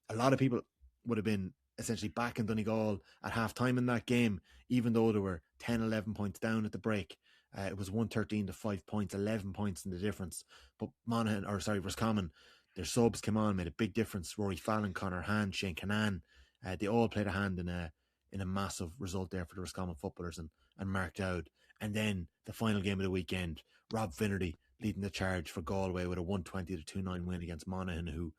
A lot of people would have been essentially back in Donegal at half time in that game, even though there were 10-11 points down at the break. It was 113 to 5 points, 11 points in the difference. But Roscommon, their subs came on, made a big difference. Rory Fallon, Conor Hand, Shane Canan, they all played a hand in in a massive result there for the Roscommon footballers and marked out. And then the final game of the weekend, Rob Finnerty leading the charge for Galway with a 120-2-9 win against Monaghan, who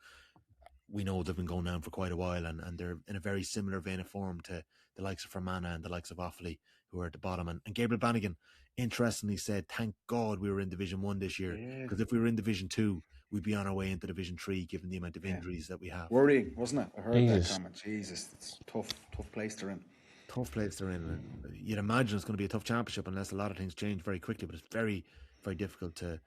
we know they've been going down for quite a while, and they're in a very similar vein of form to the likes of Fermanagh and the likes of Offaly, who are at the bottom. And Gabriel Bannigan, interestingly, said, thank God we were in Division 1 this year, because if we were in Division 2, we'd be on our way into Division 3, given the amount of injuries that we have. Worrying, wasn't it? I heard that comment. Jesus, it's tough place they're in. Tough place they're in. You'd imagine it's going to be a tough championship unless a lot of things change very quickly, but it's very, very difficult to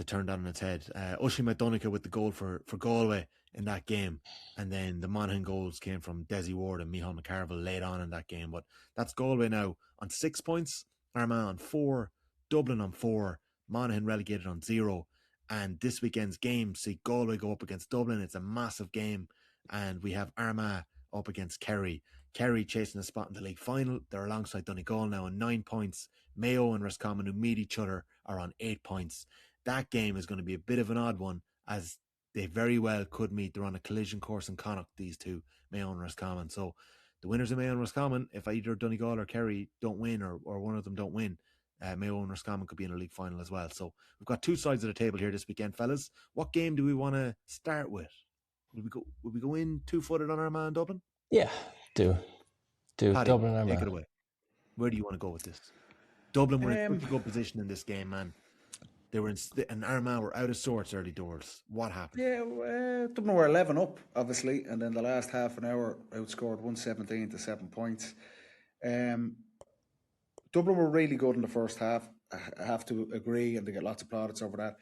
turn that on its head. Oisin McDonagh with the goal for Galway in that game, and then the Monaghan goals came from Desi Ward and Micheál McCarville late on in that game. But that's Galway now on 6 points, Armagh on 4, Dublin on 4, Monaghan relegated on 0. And this weekend's game see Galway go up against Dublin. It's a massive game, and we have Armagh up against Kerry. Kerry chasing a spot in the league final. They're alongside Donegal now on 9 points. Mayo and Roscommon, who meet each other, are on 8 points. That game is going to be a bit of an odd one, as they very well could meet. They're on a collision course in Connacht, these two, Mayo and Roscommon. So the winners of Mayo and Roscommon, if either Donegal or Kerry don't win, or one of them don't win, Mayo and Roscommon could be in a league final as well. So we've got two sides of the table here this weekend, fellas. What game do we want to start with? Will we go in 2-footed on Armagh and Dublin? Yeah, do Paddy, Dublin Armagh. take it away. Where do you want to go with this? Dublin were in a pretty good position in this game, man. They were and Armagh were out of sorts early doors. What happened? Yeah, Dublin were 11 up, obviously, and then the last half an hour outscored 117 to 7 points. Dublin were really good in the first half. I have to agree, and they get lots of plaudits over that.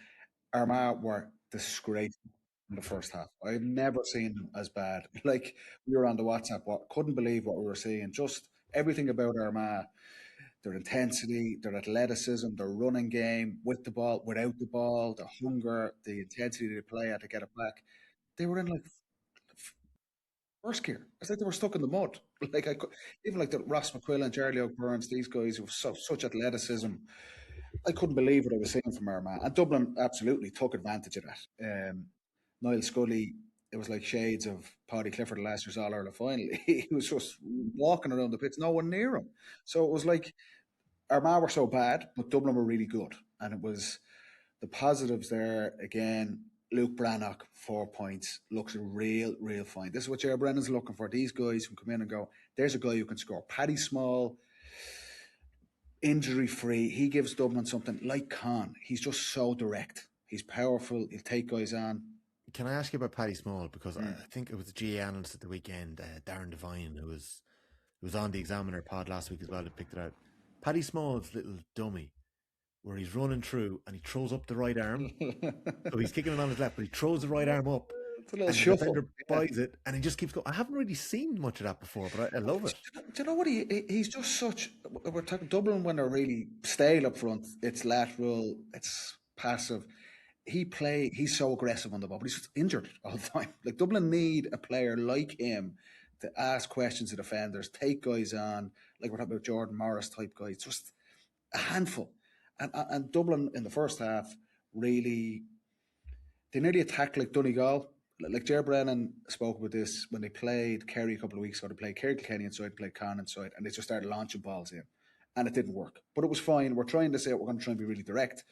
Armagh were disgraceful in the first half. I've never seen them as bad. Like, we were on the WhatsApp, couldn't believe what we were seeing. Just everything about Armagh. Their intensity, their athleticism, their running game, with the ball, without the ball, the hunger, the intensity they play at to get it back. They were in like first gear. It's like they were stuck in the mud. Like even like the Ross McQuillan and Charlie O'Burns, these guys who have such athleticism. I couldn't believe what I was seeing from Armagh. And Dublin absolutely took advantage of that. Niall Scully, it was like shades of Paddy Clifford last year's All Ireland final. He was just walking around the pitch, no one near him. So it was like Armagh were so bad, but Dublin were really good. And it was the positives there. Again, Luke Brannock, 4 points, looks a real fine. This is what Gerard Brennan's looking for. These guys who come in and go, there's a guy who can score. Paddy Small, injury-free. He gives Dublin something like Con. He's just so direct. He's powerful. He'll take guys on. Can I ask you about Paddy Small? Because I think it was the GA analyst at the weekend, Darren Devine, who was on the Examiner pod last week as well, that picked it out. Paddy Small's little dummy, where he's running through and he throws up the right arm. So he's kicking it on his left, but he throws the right arm up. It's a little shuffle. The defender buys it, and he just keeps going. I haven't really seen much of that before, but I love it. Do you know what? He's just such. We're talking Dublin when they're really stale up front. It's lateral. It's passive. He's so aggressive on the ball, but he's just injured all the time. Like, Dublin need a player like him to ask questions to defenders, take guys on, like we're talking about Jordan Morris type guys. Just a handful. And Dublin in the first half really, they nearly attacked like Donegal. Like Ger Brennan spoke about this when they played Kerry a couple of weeks ago. They played Kerry Kilkenny inside, played Con inside, and they just started launching balls in. And it didn't work. But it was fine. We're trying to say we're going to try and be really direct.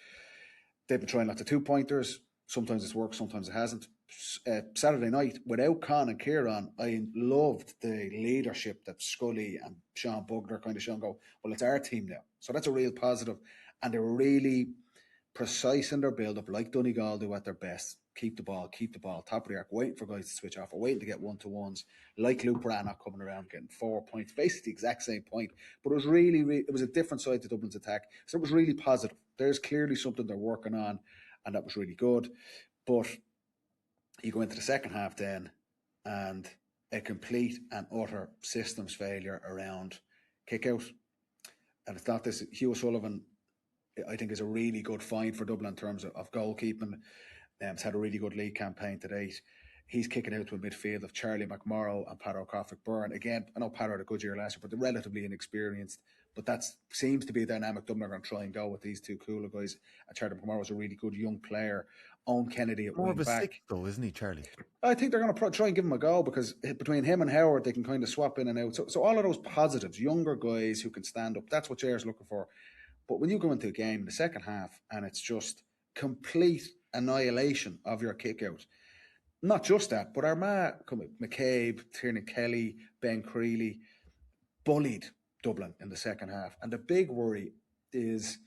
They've been trying lots of 2-pointers. Sometimes it's worked, sometimes it hasn't. Saturday night, without Con and Kieran, I loved the leadership that Scully and Sean Bugler kind of shown go, well, it's our team now. So that's a real positive. And they were really precise in their build-up, like Donegal do at their best. Keep the ball, top of the arc, waiting for guys to switch off, or waiting to get one-to-ones, like Luke Brannock coming around, getting 4 points, basically the exact same point. But it was really, it was a different side to Dublin's attack. So it was really positive. There's clearly something they're working on, and that was really good. But you go into the second half then, and a complete and utter systems failure around kick-out. And it's not this. Hugh Sullivan, I think, is a really good find for Dublin in terms of goalkeeping. It's had a really good league campaign to date. He's kicking out to a midfield of Charlie McMorrow and Pat O'Coffick-Byrne. Again, I know Pat had a good year last year, but they're relatively inexperienced. But that seems to be a dynamic Dublin are going to try and go with these two cooler guys. Charlie McMorrow was a really good young player. Owen Kennedy at More wing of a back. six, though, isn't he, Charlie? I think they're going to try and give him a go, because between him and Howard, they can kind of swap in and out. So all of those positives, younger guys who can stand up, that's what Jair's looking for. But when you go into a game in the second half and it's just complete annihilation of your kick out, not just that, but Armagh, McCabe, Tiernan Kelly, Ben Creeley, bullied Dublin in the second half. And the big worry is,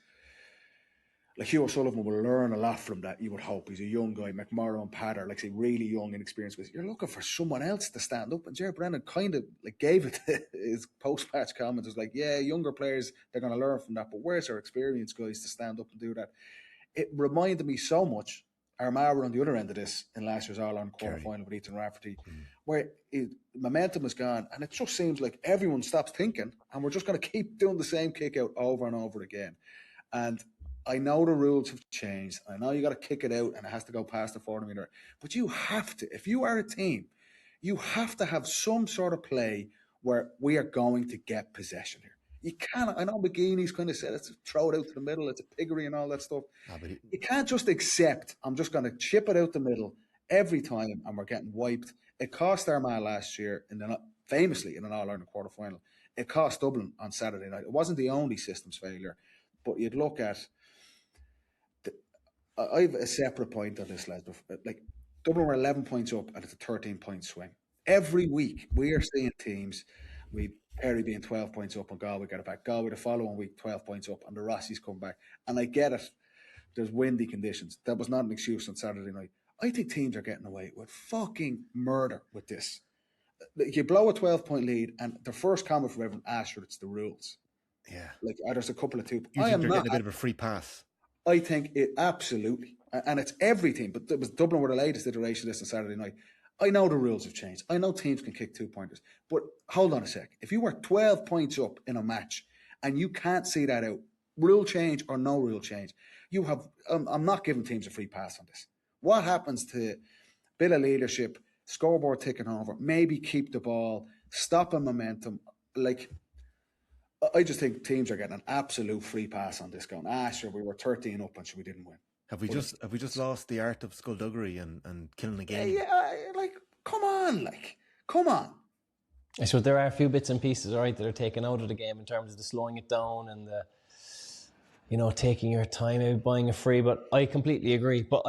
like, Hugh O'Sullivan will learn a lot from that, you would hope. He's a young guy. McMorrow and Paddy, like, say, really young, inexperienced guys. You're looking for someone else to stand up. And Gerard Brennan kind of like gave it his post-match comments. It was like, yeah, younger players, they're going to learn from that. But where's our experienced guys to stand up and do that? It reminded me so much. Armagh were on the other end of this in last year's All-Ireland quarter-final with Ethan Rafferty, where momentum is gone, and it just seems like everyone stops thinking, and we're just going to keep doing the same kick-out over and over again. And I know the rules have changed. I know you got to kick it out, and it has to go past the 40 metre. But you have to, if you are a team, you have to have some sort of play where we are going to get possession here. You can't. I know McGeeney's kind of said it's throw it out to the middle, it's a piggery and all that stuff. You can't just accept, I'm just going to chip it out the middle every time and we're getting wiped. It cost Armagh last year, famously in an All-Ireland quarter-final. It cost Dublin on Saturday night. It wasn't the only systems failure, but you'd look at, I have a separate point on this, lads. Like, Dublin were 11 points up and it's a 13-point swing. Every week we are seeing teams, Kerry being 12 points up and Galway got it back. Galway the following week 12 points up and the Rossies come back. And I get it. There's windy conditions. That was not an excuse on Saturday night. I think teams are getting away with fucking murder with this. You blow a 12-point lead and the first comment from everyone, sure, it's the rules. Yeah. Like, there's a couple of two. You think they're getting a bit of a free pass? I think it absolutely. And it's every team. But it was Dublin were the latest iteration of this on Saturday night. I know the rules have changed. I know teams can kick 2-pointers. But hold on a sec. If you were 12 points up in a match and you can't see that out, rule change or no rule change, you have. I'm not giving teams a free pass on this. What happens to bit of leadership, scoreboard ticking over, maybe keep the ball, stopping momentum? Like, I just think teams are getting an absolute free pass on this going, sure, we were 13 up and we didn't win. Have we just lost the art of skullduggery and killing a game? Yeah, like, come on. I suppose there are a few bits and pieces, right, that are taken out of the game in terms of the slowing it down and the, taking your time, maybe buying a free. But I completely agree. But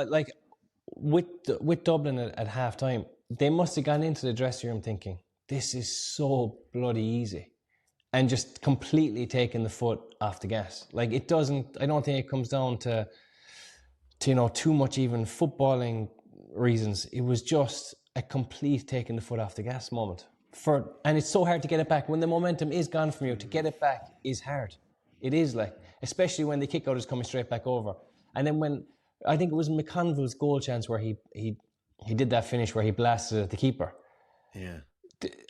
with Dublin at half time, they must have gone into the dressing room thinking, this is so bloody easy, and just completely taking the foot off the gas. Like, it doesn't. I don't think it comes down to too much even footballing reasons. It was just a complete taking the foot off the gas moment. And it's so hard to get it back. When the momentum is gone from you, to get it back is hard. It is, like, especially when the kick out is coming straight back over. And then when, I think it was McConville's goal chance where he did that finish where he blasted at the keeper. Yeah.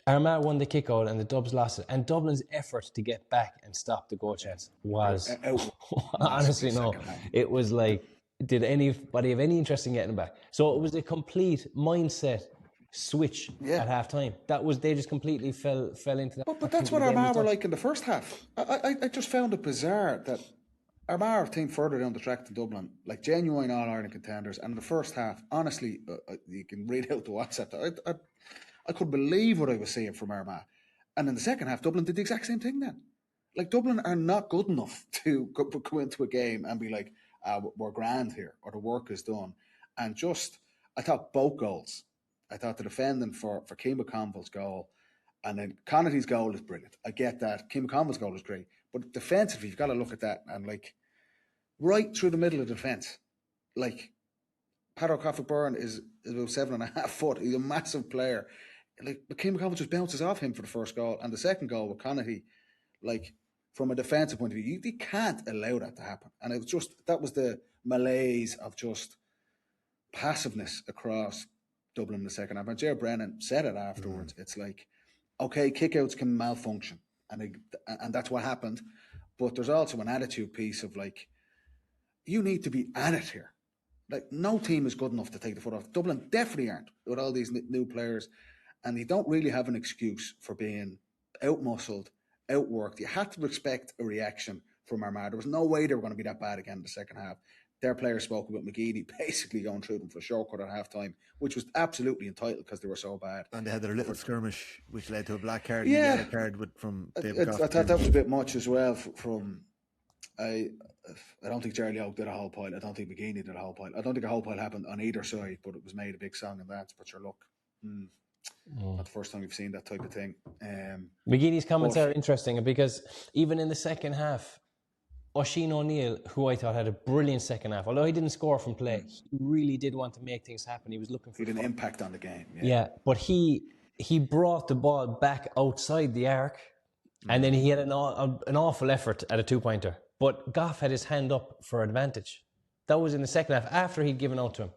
Armagh won the kick out and the Dubs lost it. And Dublin's effort to get back and stop the goal chance was, honestly, no. It was like, did anybody have any interest in getting back? So it was a complete mindset switch at half time. They just completely fell into that. But that's what Armagh were like in the first half. I just found it bizarre that Armagh are a team further down the track than Dublin, like genuine All-Ireland contenders. And in the first half, honestly, you can read out the WhatsApp. I couldn't believe what I was seeing from Armagh. And in the second half, Dublin did the exact same thing then. Like, Dublin are not good enough to go into a game and be like, we're grand here, or the work is done. And just, I thought both goals. I thought the defending for Keane McConville's goal, and then Connaughty's goal is brilliant. I get that. Keane McConville's goal is great. But defensively, you've got to look at that. And, like, right through the middle of the defence, like, Pat O'Coffick-Byrne is about 7.5 foot. He's a massive player. Like, Keane McConville just bounces off him for the first goal. And the second goal with Connaughty, like, from a defensive point of view, you can't allow that to happen. And it was just, that was the malaise of just passiveness across Dublin in the second half. And Gerard Brennan said it afterwards. It's like, okay, kickouts can malfunction, and that's what happened. But there's also an attitude piece of, like, you need to be at it here. Like, no team is good enough to take the foot off. Dublin definitely aren't with all these new players. And you don't really have an excuse for being out-muscled, outworked. You had to expect a reaction from Armagh. There was no way they were going to be that bad again in the second half. Their players spoke about McGeady basically going through them for a shortcut at half-time, which was absolutely entitled because they were so bad. And they had their little skirmish, which led to a black card Yeah. and a yellow card from David I thought that was a bit much as well from... I don't think Charlie Oak did a whole pile. I don't think McGeady did a whole pile. I don't think a whole pile happened on either side, but it was made a big song and dance. But look, not the first time we've seen that type of thing. McGeady's comments are interesting because even in the second half, Oisin O'Neill, who I thought had a brilliant second half, although he didn't score from play, he really did want to make things happen. He was looking for... He had an impact on the game. Yeah, but he brought the ball back outside the arc, and then he had an awful effort at a two-pointer. But Goff had his hand up for advantage. That was in the second half, after he'd given out to him.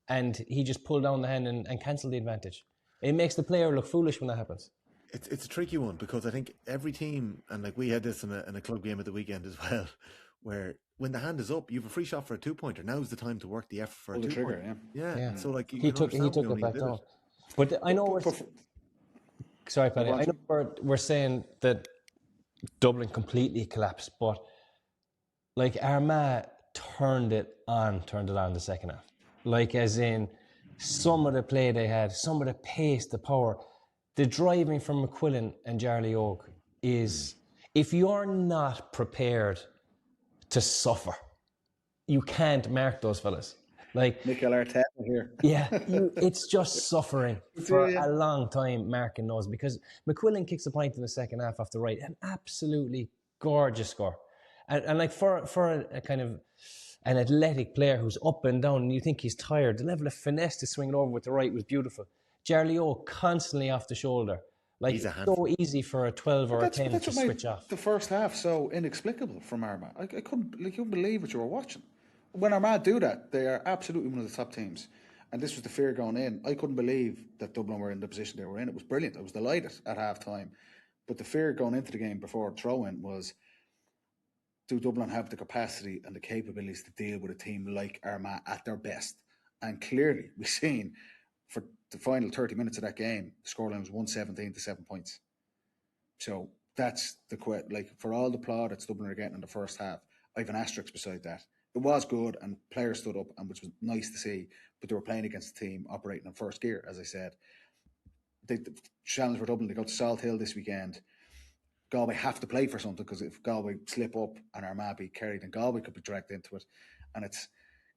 And he just pulled down the hand and cancelled the advantage. It makes the player look foolish when that happens. It's a tricky one because I think every team, and like we had this in a club game at the weekend as well, where when the hand is up, you have a free shot for a two-pointer. Now's the time to work the effort for a two-pointer. Trigger, yeah. So like he took it back down. But I know sorry, Paddy. I know we're saying that Dublin completely collapsed, but like Armagh turned it on the second half. Like as in some of the play they had, some of the pace, the power, the driving from McQuillan and Charlie Oak is, if you're not prepared to suffer, you can't mark those fellas. Like Mikel Arteta here. Yeah, it's just suffering for a long time marking those, because McQuillan kicks a point in the second half off the right, an absolutely gorgeous score. And like for a kind of an athletic player who's up and down and you think he's tired, the level of finesse to swing it over with the right was beautiful. Charlie O constantly off the shoulder. Like, it's so easy for a 12 or a 10 to switch off. The first half so inexplicable from Armagh. I couldn't believe what you were watching. When Armagh do that, they are absolutely one of the top teams. And this was the fear going in. I couldn't believe that Dublin were in the position they were in. It was brilliant. I was delighted at half-time. But the fear going into the game before throw-in was, do Dublin have the capacity and the capabilities to deal with a team like Armagh at their best? And clearly, we've seen for the final 30 minutes of that game, the scoreline was 117 to 7 points. So that's the like, for all the plaudits Dublin are getting in the first half, I have an asterisk beside that. It was good and players stood up, and which was nice to see, but they were playing against a team operating in first gear, as I said. The challenge for Dublin, they go to Salt Hill this weekend. Galway have to play for something, because if Galway slip up and Armagh beat Kerry, then Galway could be dragged into it. And it's,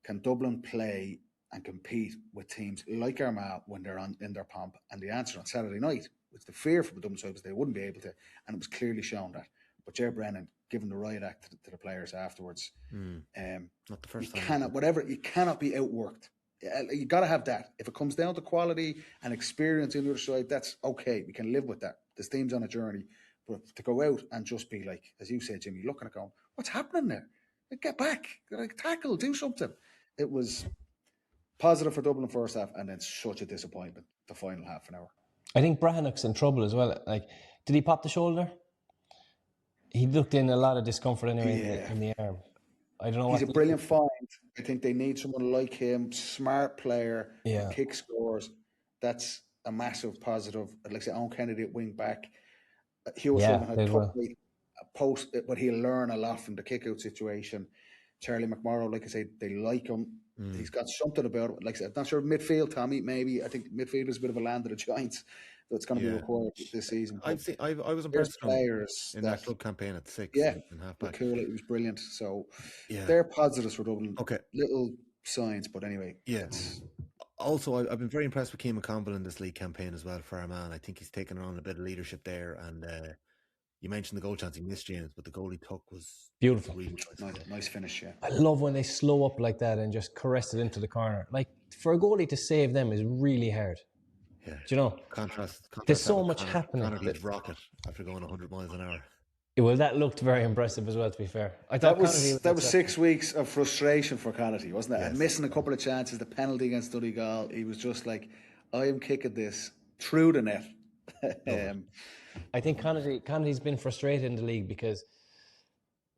can Dublin play and compete with teams like Armagh when they're in their pomp? And the answer on Saturday night was the fear from the Dublin side was they wouldn't be able to, and it was clearly shown that. But Ger Brennan, given the riot act to the players afterwards, not the first time. You cannot be outworked. You got to have that. If it comes down to quality and experience on the other side, that's okay. We can live with that. This team's on a journey. But to go out and just be like, as you said, Jimmy, looking at going, what's happening there? Like, get back, like, tackle, do something. It was positive for Dublin first half, and then such a disappointment the final half an hour. I think Brannock's in trouble as well. Like, did he pop the shoulder? He looked in a lot of discomfort anyway in the arm. I don't know. He's a brilliant find. I think they need someone like him, smart player, kick scores. That's a massive positive. Like I say, Owen Kennedy at wing back. Hugh Sullivan had probably a post, but he'll learn a lot from the kick-out situation. Charlie McMorrow, like I say, they like him. He's got something about him. Like I said, I'm not sure midfield, Tommy, maybe. I think midfield is a bit of a land of the giants that's going to be required this season. I was impressed with players in that club campaign at 6 and half-back. Cool, it was brilliant. So they're positives for Dublin. Okay. Little signs, but anyway. Yeah. Also, I've been very impressed with Keane McConville in this league campaign as well for Armagh. I think he's taken on a bit of leadership there. And you mentioned the goal chance he missed, James, but the goal he took was beautiful. Really nice finish, yeah. I love when they slow up like that and just caress it into the corner. Like, for a goalie to save them is really hard. Yeah. Do you know? Contrast there's so much happening. Connor's rocket after going 100 miles an hour. Well, that looked very impressive as well, to be fair. I thought that was 6 weeks of frustration for Connaughton, wasn't it? Yes. And missing a couple of chances, the penalty against Donegal, he was just like, I am kicking this through the net. I think Connaughton's been frustrated in the league because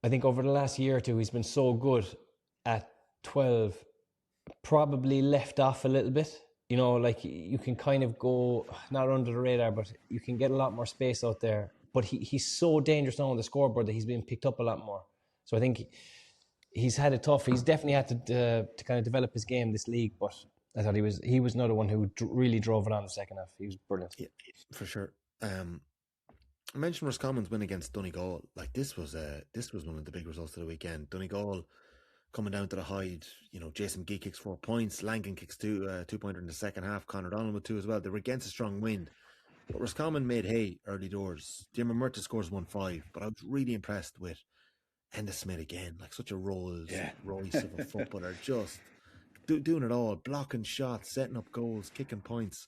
I think over the last year or two, he's been so good at 12 probably left off a little bit. You know, like you can kind of go not under the radar, but you can get a lot more space out there. But he's so dangerous now on the scoreboard that he's being picked up a lot more. So I think he's had it tough. He's definitely had to kind of develop his game this league. But I thought he was another one who really drove it on the second half. He was brilliant. Yeah, for sure. I mentioned Roscommon's win against Donegal. Like this was one of the big results of the weekend. Donegal coming down to the Hyde. You know, Jason McGee kicks 4 points. Langan kicks 2-pointer in the second half. Conor Donald with 2 as well. They were against a strong wind. But Roscommon made hay early doors. Jim Murta scores 1-5. But I was really impressed with Enda Smith again. Like such a Rolls Royce of a footballer. Just doing it all. Blocking shots, setting up goals, kicking points.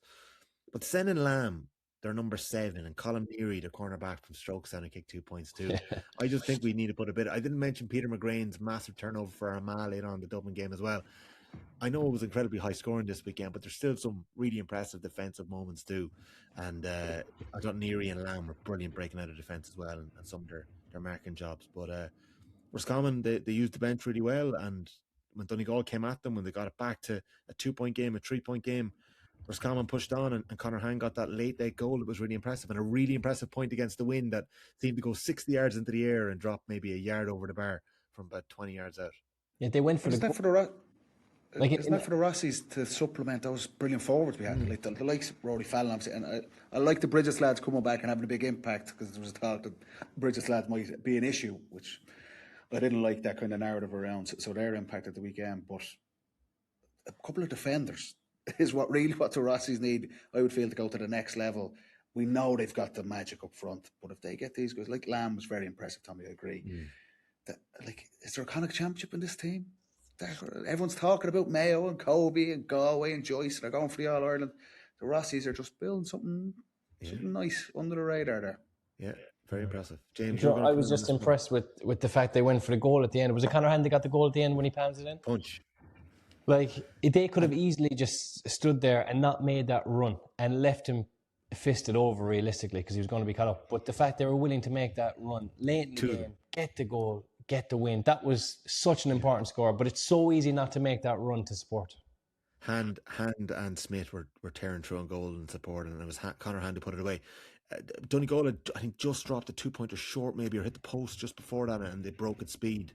But sending Lamb, their number 7, and Colin Neary, the cornerback from Strokestown, and kicked 2 points too. I just think we need to put a bit. I didn't mention Peter McGrain's massive turnover for Armagh later on in the Dublin game as well. I know it was incredibly high scoring this weekend, but there's still some really impressive defensive moments too. And I thought Neary and Lamb were brilliant breaking out of defence as well, and some of their marking jobs. But Roscommon, they used the bench really well, and when Donegal came at them, when they got it back to a 2-point game, a 3-point game, Roscommon pushed on, and Conor Hang got that late goal. It was really impressive, and a really impressive point against the wind that seemed to go 60 yards into the air and drop maybe a yard over the bar from about 20 yards out. Yeah, they went for Isn't that for the Rossies to supplement those brilliant forwards we had, like the likes of Rory Fallon, obviously, and I like the Bridges lads coming back and having a big impact, because there was a talk that Bridges lads might be an issue, which I didn't like that kind of narrative around. So their impact at the weekend, but a couple of defenders is what the Rossies need, I would feel, to go to the next level. We know they've got the magic up front, but if they get these guys, like Lamb was very impressive, Tommy, I agree. Is there a Connacht championship in this team? Everyone's talking about Mayo and Kobe and Galway and Joyce. They're going for the All-Ireland. The Rossies are just building something nice under the radar there. Yeah, very impressive. James, I was just impressed with the fact they went for the goal at the end. Was it Conor Hand that got the goal at the end when he palms it in? Punch. Like, they could have easily just stood there and not made that run and left him fisted over realistically, because he was going to be caught up. But the fact they were willing to make that run late in the game, get the goal, get the win, that was such an important score. But it's so easy not to make that run to support. Hand and Smith were tearing through on goal and support, and it was Conor Hand who put it away. Donegal had, I think, just dropped a 2-pointer short maybe, or hit the post just before that, and they broke its speed.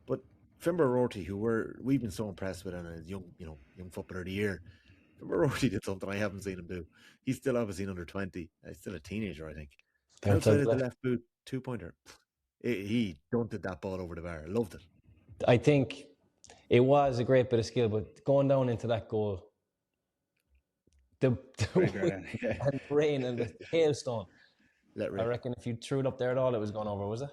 But Fimber Rorty, who we've been so impressed with, and as young footballer of the year, Fimber Rorty did something I haven't seen him do. He's still obviously under 20. He's still a teenager, I think. Outside of the left boot 2-pointer. He dunted that ball over the bar. Loved it. I think it was a great bit of skill, but going down into that goal, the rain and the hailstone. I reckon if you threw it up there at all, it was going over, was it?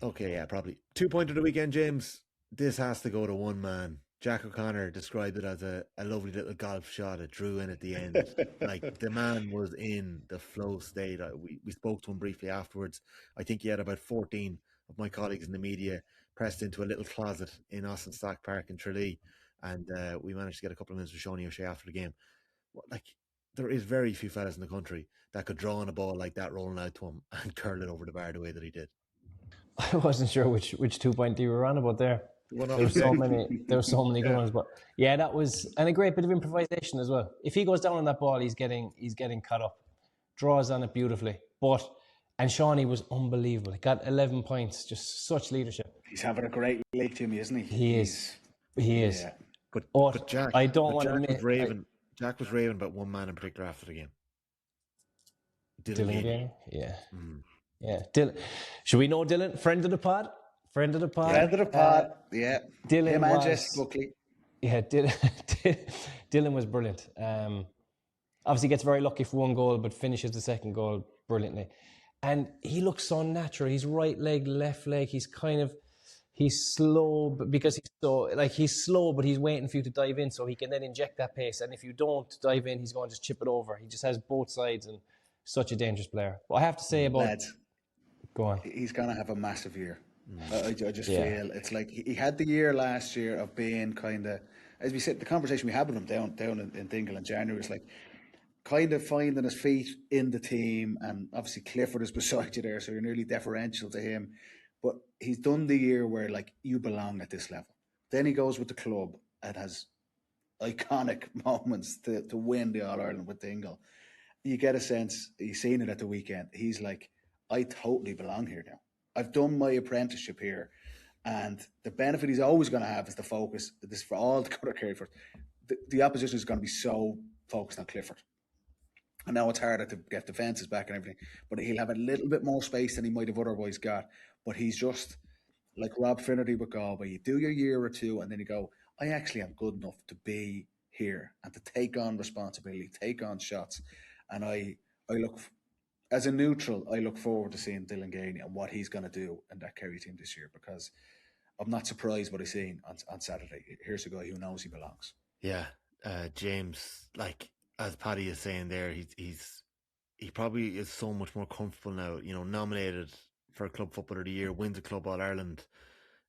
Okay, yeah, probably. 2-pointer of the weekend, James. This has to go to one man. Jack O'Connor described it as a lovely little golf shot. It drew in at the end. Like, the man was in the flow state. We spoke to him briefly afterwards. I think he had about 14 of my colleagues in the media pressed into a little closet in Austin Stock Park in Tralee, and we managed to get a couple of minutes with Sean O'Shea after the game. Like, there is very few fellas in the country that could draw on a ball like that rolling out to him and curl it over the bar the way that he did. I wasn't sure which 2-point you were on about there. There were so many good ones, but yeah, that was, and a great bit of improvisation as well. If he goes down on that ball, he's getting caught up. Draws on it beautifully, and Shawnee was unbelievable. He got 11 points, just such leadership. He's having a great league, Jimmy, isn't he? He is. Yeah. But Jack, I don't want to miss. Jack was raving about one man in particular after the game. Dylan Gay. Yeah. Yeah. Dylan. Should we know Dylan? Friend of the pod. Yeah. Dylan him and Jess Buckley. Yeah, Dylan was brilliant. Obviously gets very lucky for one goal, but finishes the second goal brilliantly. And he looks so natural. He's right leg, left leg. He's slow, but because he's slow, but he's waiting for you to dive in so he can then inject that pace. And if you don't dive in, he's going to just chip it over. He just has both sides, and such a dangerous player. But I have to say about... Lads, go on. He's going to have a massive year. I just feel it's like he had the year last year of being kind of, as we said, the conversation we had with him down in Donegal in January was like kind of finding his feet in the team, and obviously Clifford is beside you there, so you're nearly deferential to him. But he's done the year where like you belong at this level. Then he goes with the club and has iconic moments to win the All Ireland with Dingle. You get a sense, he's seen it at the weekend. He's like, I totally belong here now. I've done my apprenticeship here. And the benefit he's always going to have is the focus. This is for all the other Kerry first. The opposition is going to be so focused on Clifford. And now it's harder to get defences back and everything. But he'll have a little bit more space than he might have otherwise got. But he's just like Rob Finnerty with Galway. You do your year or two and then you go, I actually am good enough to be here and to take on responsibility, take on shots. And I look, as a neutral, I look forward to seeing Dylan Gainey and what he's going to do in that Kerry team this year, because I'm not surprised what I've seen on Saturday. Here's a guy who knows he belongs. Yeah, James, like as Paddy is saying there, he probably is so much more comfortable now. You know, nominated for Club Footballer of the Year, wins a Club All Ireland.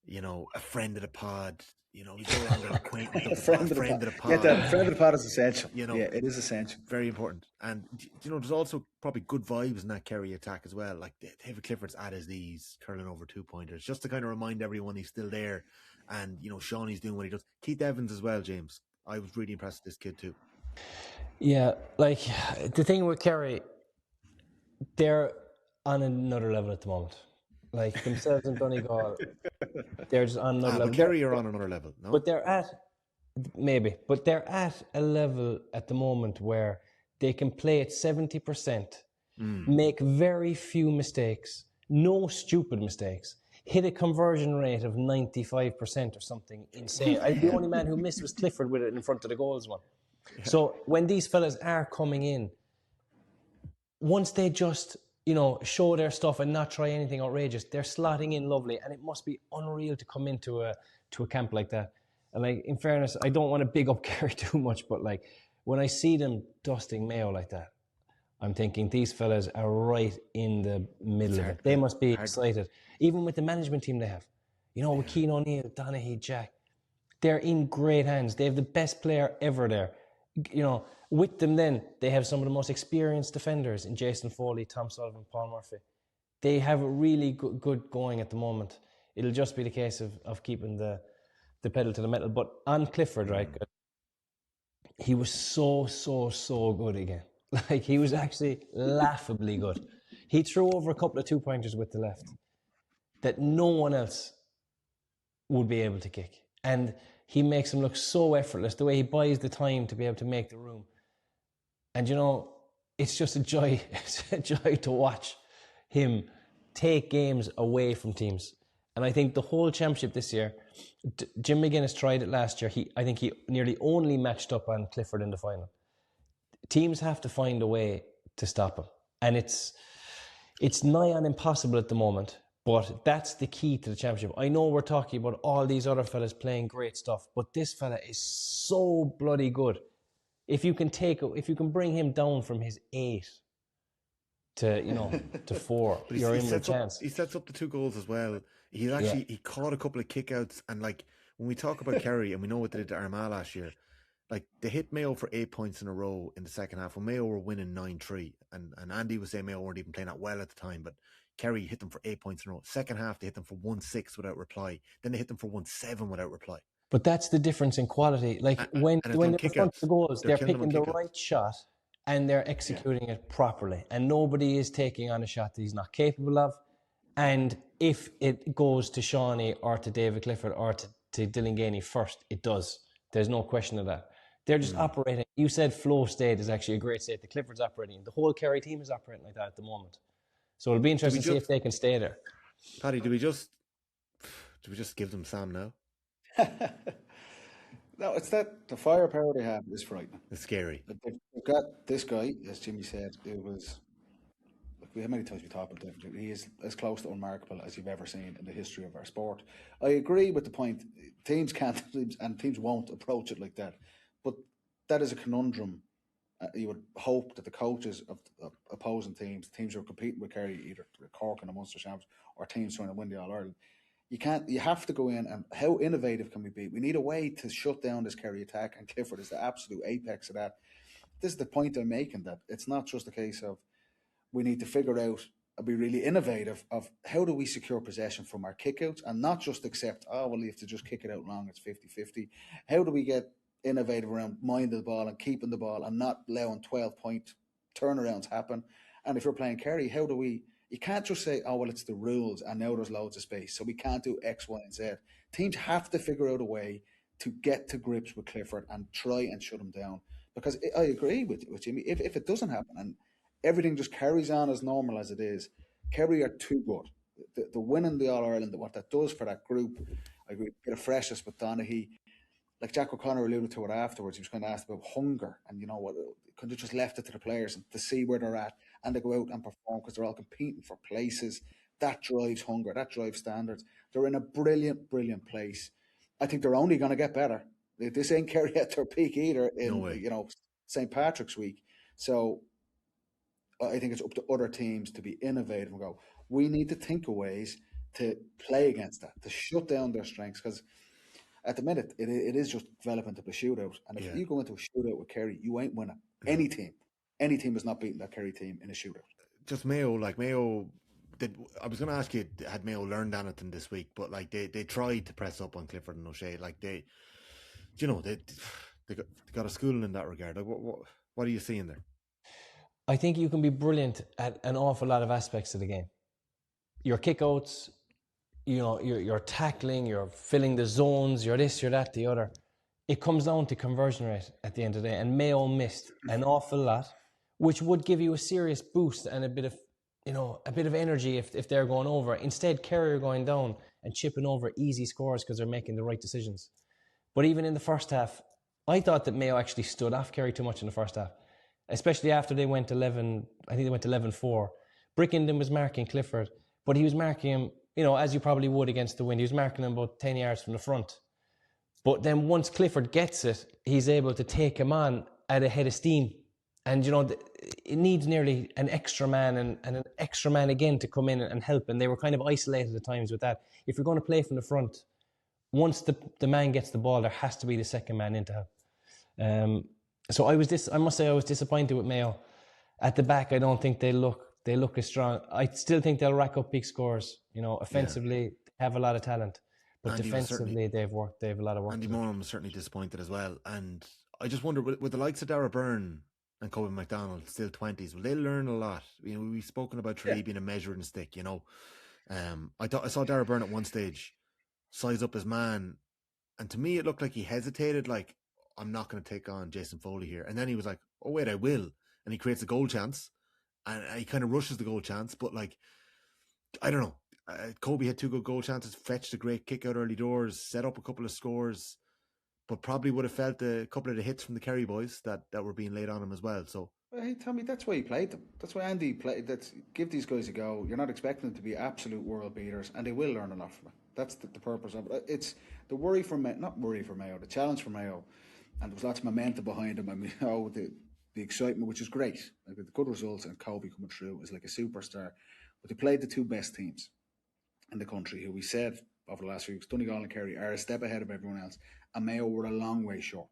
You know, a friend of the pod. You know, he's no longer an acquaintance. A friend of the pod. Yeah, the friend of the pod is essential. You know, yeah, it is essential. Very important. And you know, there's also probably good vibes in that Kerry attack as well. Like David Clifford's at his knees, curling over 2-pointers, just to kind of remind everyone he's still there. And you know, Shawnee's doing what he does. Keith Evans as well, James. I was really impressed with this kid too. Yeah, like the thing with Kerry, they're on another level at the moment. Like themselves and Donegal, they're just on another level. But Kerry are on another level, no? But they're at a level at the moment where they can play at 70%, make very few mistakes, no stupid mistakes, hit a conversion rate of 95% or something insane. The only man who missed was Clifford with it in front of the goals one. Yeah. So when these fellas are coming in, once they just, you know, show their stuff and not try anything outrageous, they're slotting in lovely, and it must be unreal to come into a camp like that. And like, in fairness, I don't want to big up Kerry too much, but like when I see them dusting Mayo like that, I'm thinking these fellas are right in the middle of it. They must be excited. Even with the management team they have. You know, with Keane O'Neill, Donaghy, Jack, they're in great hands. They have the best player ever there. You know, with them then, they have some of the most experienced defenders in Jason Foley, Tom Sullivan, Paul Murphy. They have a really good going at the moment. It'll just be the case of keeping the pedal to the metal. But on Clifford, right, he was so good again. Like, he was actually laughably good. He threw over a couple of 2-pointers with the left that no one else would be able to kick. And he makes him look so effortless, the way he buys the time to be able to make the room. And, you know, it's just a joy. It's a joy to watch him take games away from teams. And I think the whole championship this year, Jim McGuinness tried it last year. I think he nearly only matched up on Clifford in the final. Teams have to find a way to stop him. And it's nigh on impossible at the moment, but that's the key to the championship. I know we're talking about all these other fellas playing great stuff, but this fella is so bloody good. If you can bring him down from his 8 to 4, you're in with a chance. He sets up the 2 goals as well. He caught a couple of kickouts, and like when we talk about Kerry, and we know what they did to Armagh last year, like they hit Mayo for 8 points in a row in the second half when Mayo were winning 9-3, and Andy was saying Mayo weren't even playing that well at the time, but Kerry hit them for 8 points in a row. Second half they hit them for 1-6 without reply. Then they hit them for 1-7 without reply. But that's the difference in quality. Like when they're in front of the goals, they're picking the right shot and they're executing it properly. And nobody is taking on a shot that he's not capable of. And if it goes to Shawnee or to David Clifford or to Dylan Gainey first, it does. There's no question of that. They're just operating. You said flow state is actually a great state. The Clifford's operating. The whole Kerry team is operating like that at the moment. So it'll be interesting to see if they can stay there. Paddy, do we just give them Sam now? No, it's that the firepower they have is frightening. It's scary. They've got this guy, as Jimmy said, it was, how many times we talked about that? He is as close to unmarkable as you've ever seen in the history of our sport. I agree with the point. Teams can't, and teams won't approach it like that. But that is a conundrum. You would hope that the coaches of opposing teams who are competing with Kerry, either Cork and the Munster Champs, or teams trying to win the All-Ireland, you have to go in, and how innovative can we be? We need a way to shut down this Kerry attack, and Clifford is the absolute apex of that. This is the point I'm making, that it's not just a case of we need to figure out and be really innovative of how do we secure possession from our kickouts and not just accept, you have to just kick it out long, it's 50-50. How do we get innovative around minding the ball and keeping the ball and not allowing 12-point turnarounds happen. And if you're playing Kerry, how do we? You can't just say, "Oh well, it's the rules," and now there's loads of space, so we can't do X, Y, and Z. Teams have to figure out a way to get to grips with Clifford and try and shut him down. Because I agree with Jimmy. If it doesn't happen and everything just carries on as normal as it is, Kerry are too good. The winning the All Ireland, what that does for that group, I agree, a bit of freshness with Donaghy. Like Jack O'Connor alluded to it afterwards, he was kind of asked about hunger and what could have just left it to the players and to see where they're at and to go out and perform because they're all competing for places. That drives hunger, that drives standards. They're in a brilliant, brilliant place. I think they're only going to get better. This ain't Kerry at their peak either No in way. St. Patrick's week. So I think it's up to other teams to be innovative and go, we need to think of ways to play against that, to shut down their strengths because at the minute, it is just developing to a shootout. And if you go into a shootout with Kerry, you ain't winning. Any team is not beating that Kerry team in a shootout. Just Mayo, I was going to ask you, had Mayo learned anything this week? But they tried to press up on Clifford and O'Shea. They got a schooling in that regard. What are you seeing there? I think you can be brilliant at an awful lot of aspects of the game. Your kickouts, you're tackling, you're filling the zones, you're this, you're that, the other. It comes down to conversion rate at the end of the day. And Mayo missed an awful lot, which would give you a serious boost and a bit of energy if they're going over. Instead, Kerry are going down and chipping over easy scores because they're making the right decisions. But even in the first half, I thought that Mayo actually stood off Kerry too much in the first half, especially after they went 11. I think they went 11-4. Brickenden was marking Clifford, but he was marking him, as you probably would against the wind. He was marking him about 10 yards from the front. But then once Clifford gets it, he's able to take him on at a head of steam. And, it needs nearly an extra man and an extra man again to come in and help. And they were kind of isolated at times with that. If you're going to play from the front, once the man gets the ball, there has to be the second man in to help. So I must say I was disappointed with Mayo. At the back, I don't think they look as strong. I still think they'll rack up big scores. Offensively, they have a lot of talent. But Andy defensively, they have a lot of work. Andy Moran was certainly disappointed as well. And I just wonder, with the likes of Dara Byrne and Kobe McDonald, still 20s, will they learn a lot? We've spoken about Tralee being a measuring stick, I saw Dara Byrne at one stage size up his man, and to me it looked like he hesitated, like, I'm not going to take on Jason Foley here. And then he was like, oh wait, I will. And he creates a goal chance, and he kind of rushes the goal chance, but I don't know. Kobe had 2 good goal chances, fetched a great kick out early doors, set up a couple of scores, but probably would have felt a couple of the hits from the Kerry boys that were being laid on him as well. So, hey, Tommy, that's why he played them. That's why Andy played. Give these guys a go. You're not expecting them to be absolute world beaters, and they will learn a lot from it. That's the purpose of it. It's the worry for not worry for Mayo, the challenge for Mayo, and there was lots of momentum behind him. I mean, the excitement, which is great, like the good results, and Kobe coming through is like a superstar. But they played the 2 best teams in the country, who we said over the last few weeks, Donegal and Kerry, are a step ahead of everyone else, and Mayo were a long way short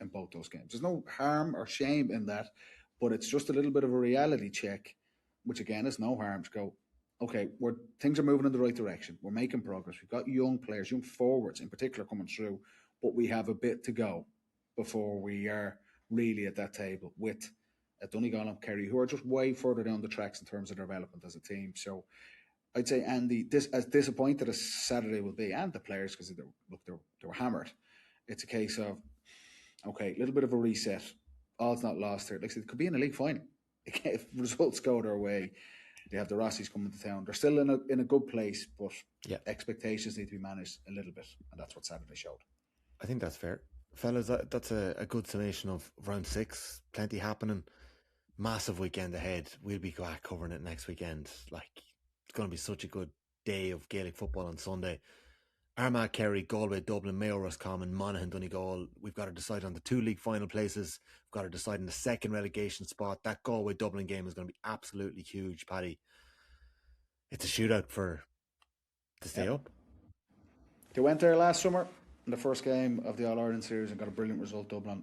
in both those games. There's no harm or shame in that, but it's just a little bit of a reality check, which again is no harm to go, okay, things are moving in the right direction. We're making progress. We've got young players, young forwards in particular coming through, but we have a bit to go before we are really at that table with Donegal and Kerry, who are just way further down the tracks in terms of their development as a team. So I'd say, Andy, as disappointed as Saturday will be, and the players, because they were hammered, it's a case of, okay, a little bit of a reset. All's not lost here. Like I said, it could be in a league final. If results go their way, they have the Rossies coming to town. They're still in a good place, but expectations need to be managed a little bit, and that's what Saturday showed. I think that's fair. Fellas, that's a good summation of round 6. Plenty happening. Massive weekend ahead. We'll be back covering it next weekend. It's going to be such a good day of Gaelic football on Sunday. Armagh, Kerry, Galway, Dublin, Mayo, Roscommon, Monaghan, Donegal. We've got to decide on the 2 league final places. We've got to decide on the 2nd relegation spot. That Galway Dublin game is going to be absolutely huge, Paddy. It's a shootout to stay up. They went there last summer in the first game of the All-Ireland series and got a brilliant result, Dublin.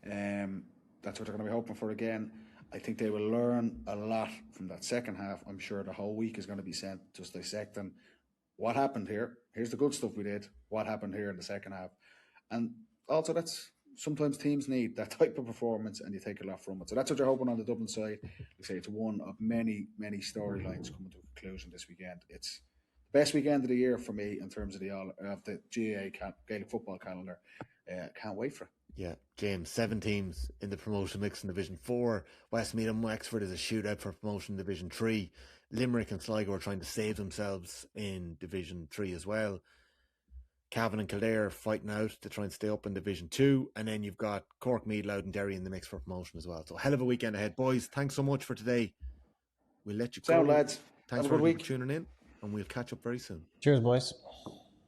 That's what they're going to be hoping for again. I think they will learn a lot from that second half. I'm sure the whole week is going to be sent just dissecting what happened here. Here's the good stuff we did. What happened here in the second half? And also, that's sometimes teams need that type of performance, and you take a lot from it. So that's what you're hoping on the Dublin side. Like I say, it's one of many, many storylines coming to a conclusion this weekend. It's the best weekend of the year for me in terms of the GAA Gaelic football calendar. Can't wait for it. Yeah, James, 7 teams in the promotion mix in Division 4. Westmeath and Wexford is a shootout for promotion in Division 3. Limerick and Sligo are trying to save themselves in Division 3 as well. Cavan and Kildare are fighting out to try and stay up in Division 2. And then you've got Cork, Meath, Louth and Derry in the mix for promotion as well. So hell of a weekend ahead. Boys, thanks so much for today. We'll let you go. Sound, lads. Thanks Have a good for week. tuning in, and we'll catch up very soon. Cheers, boys.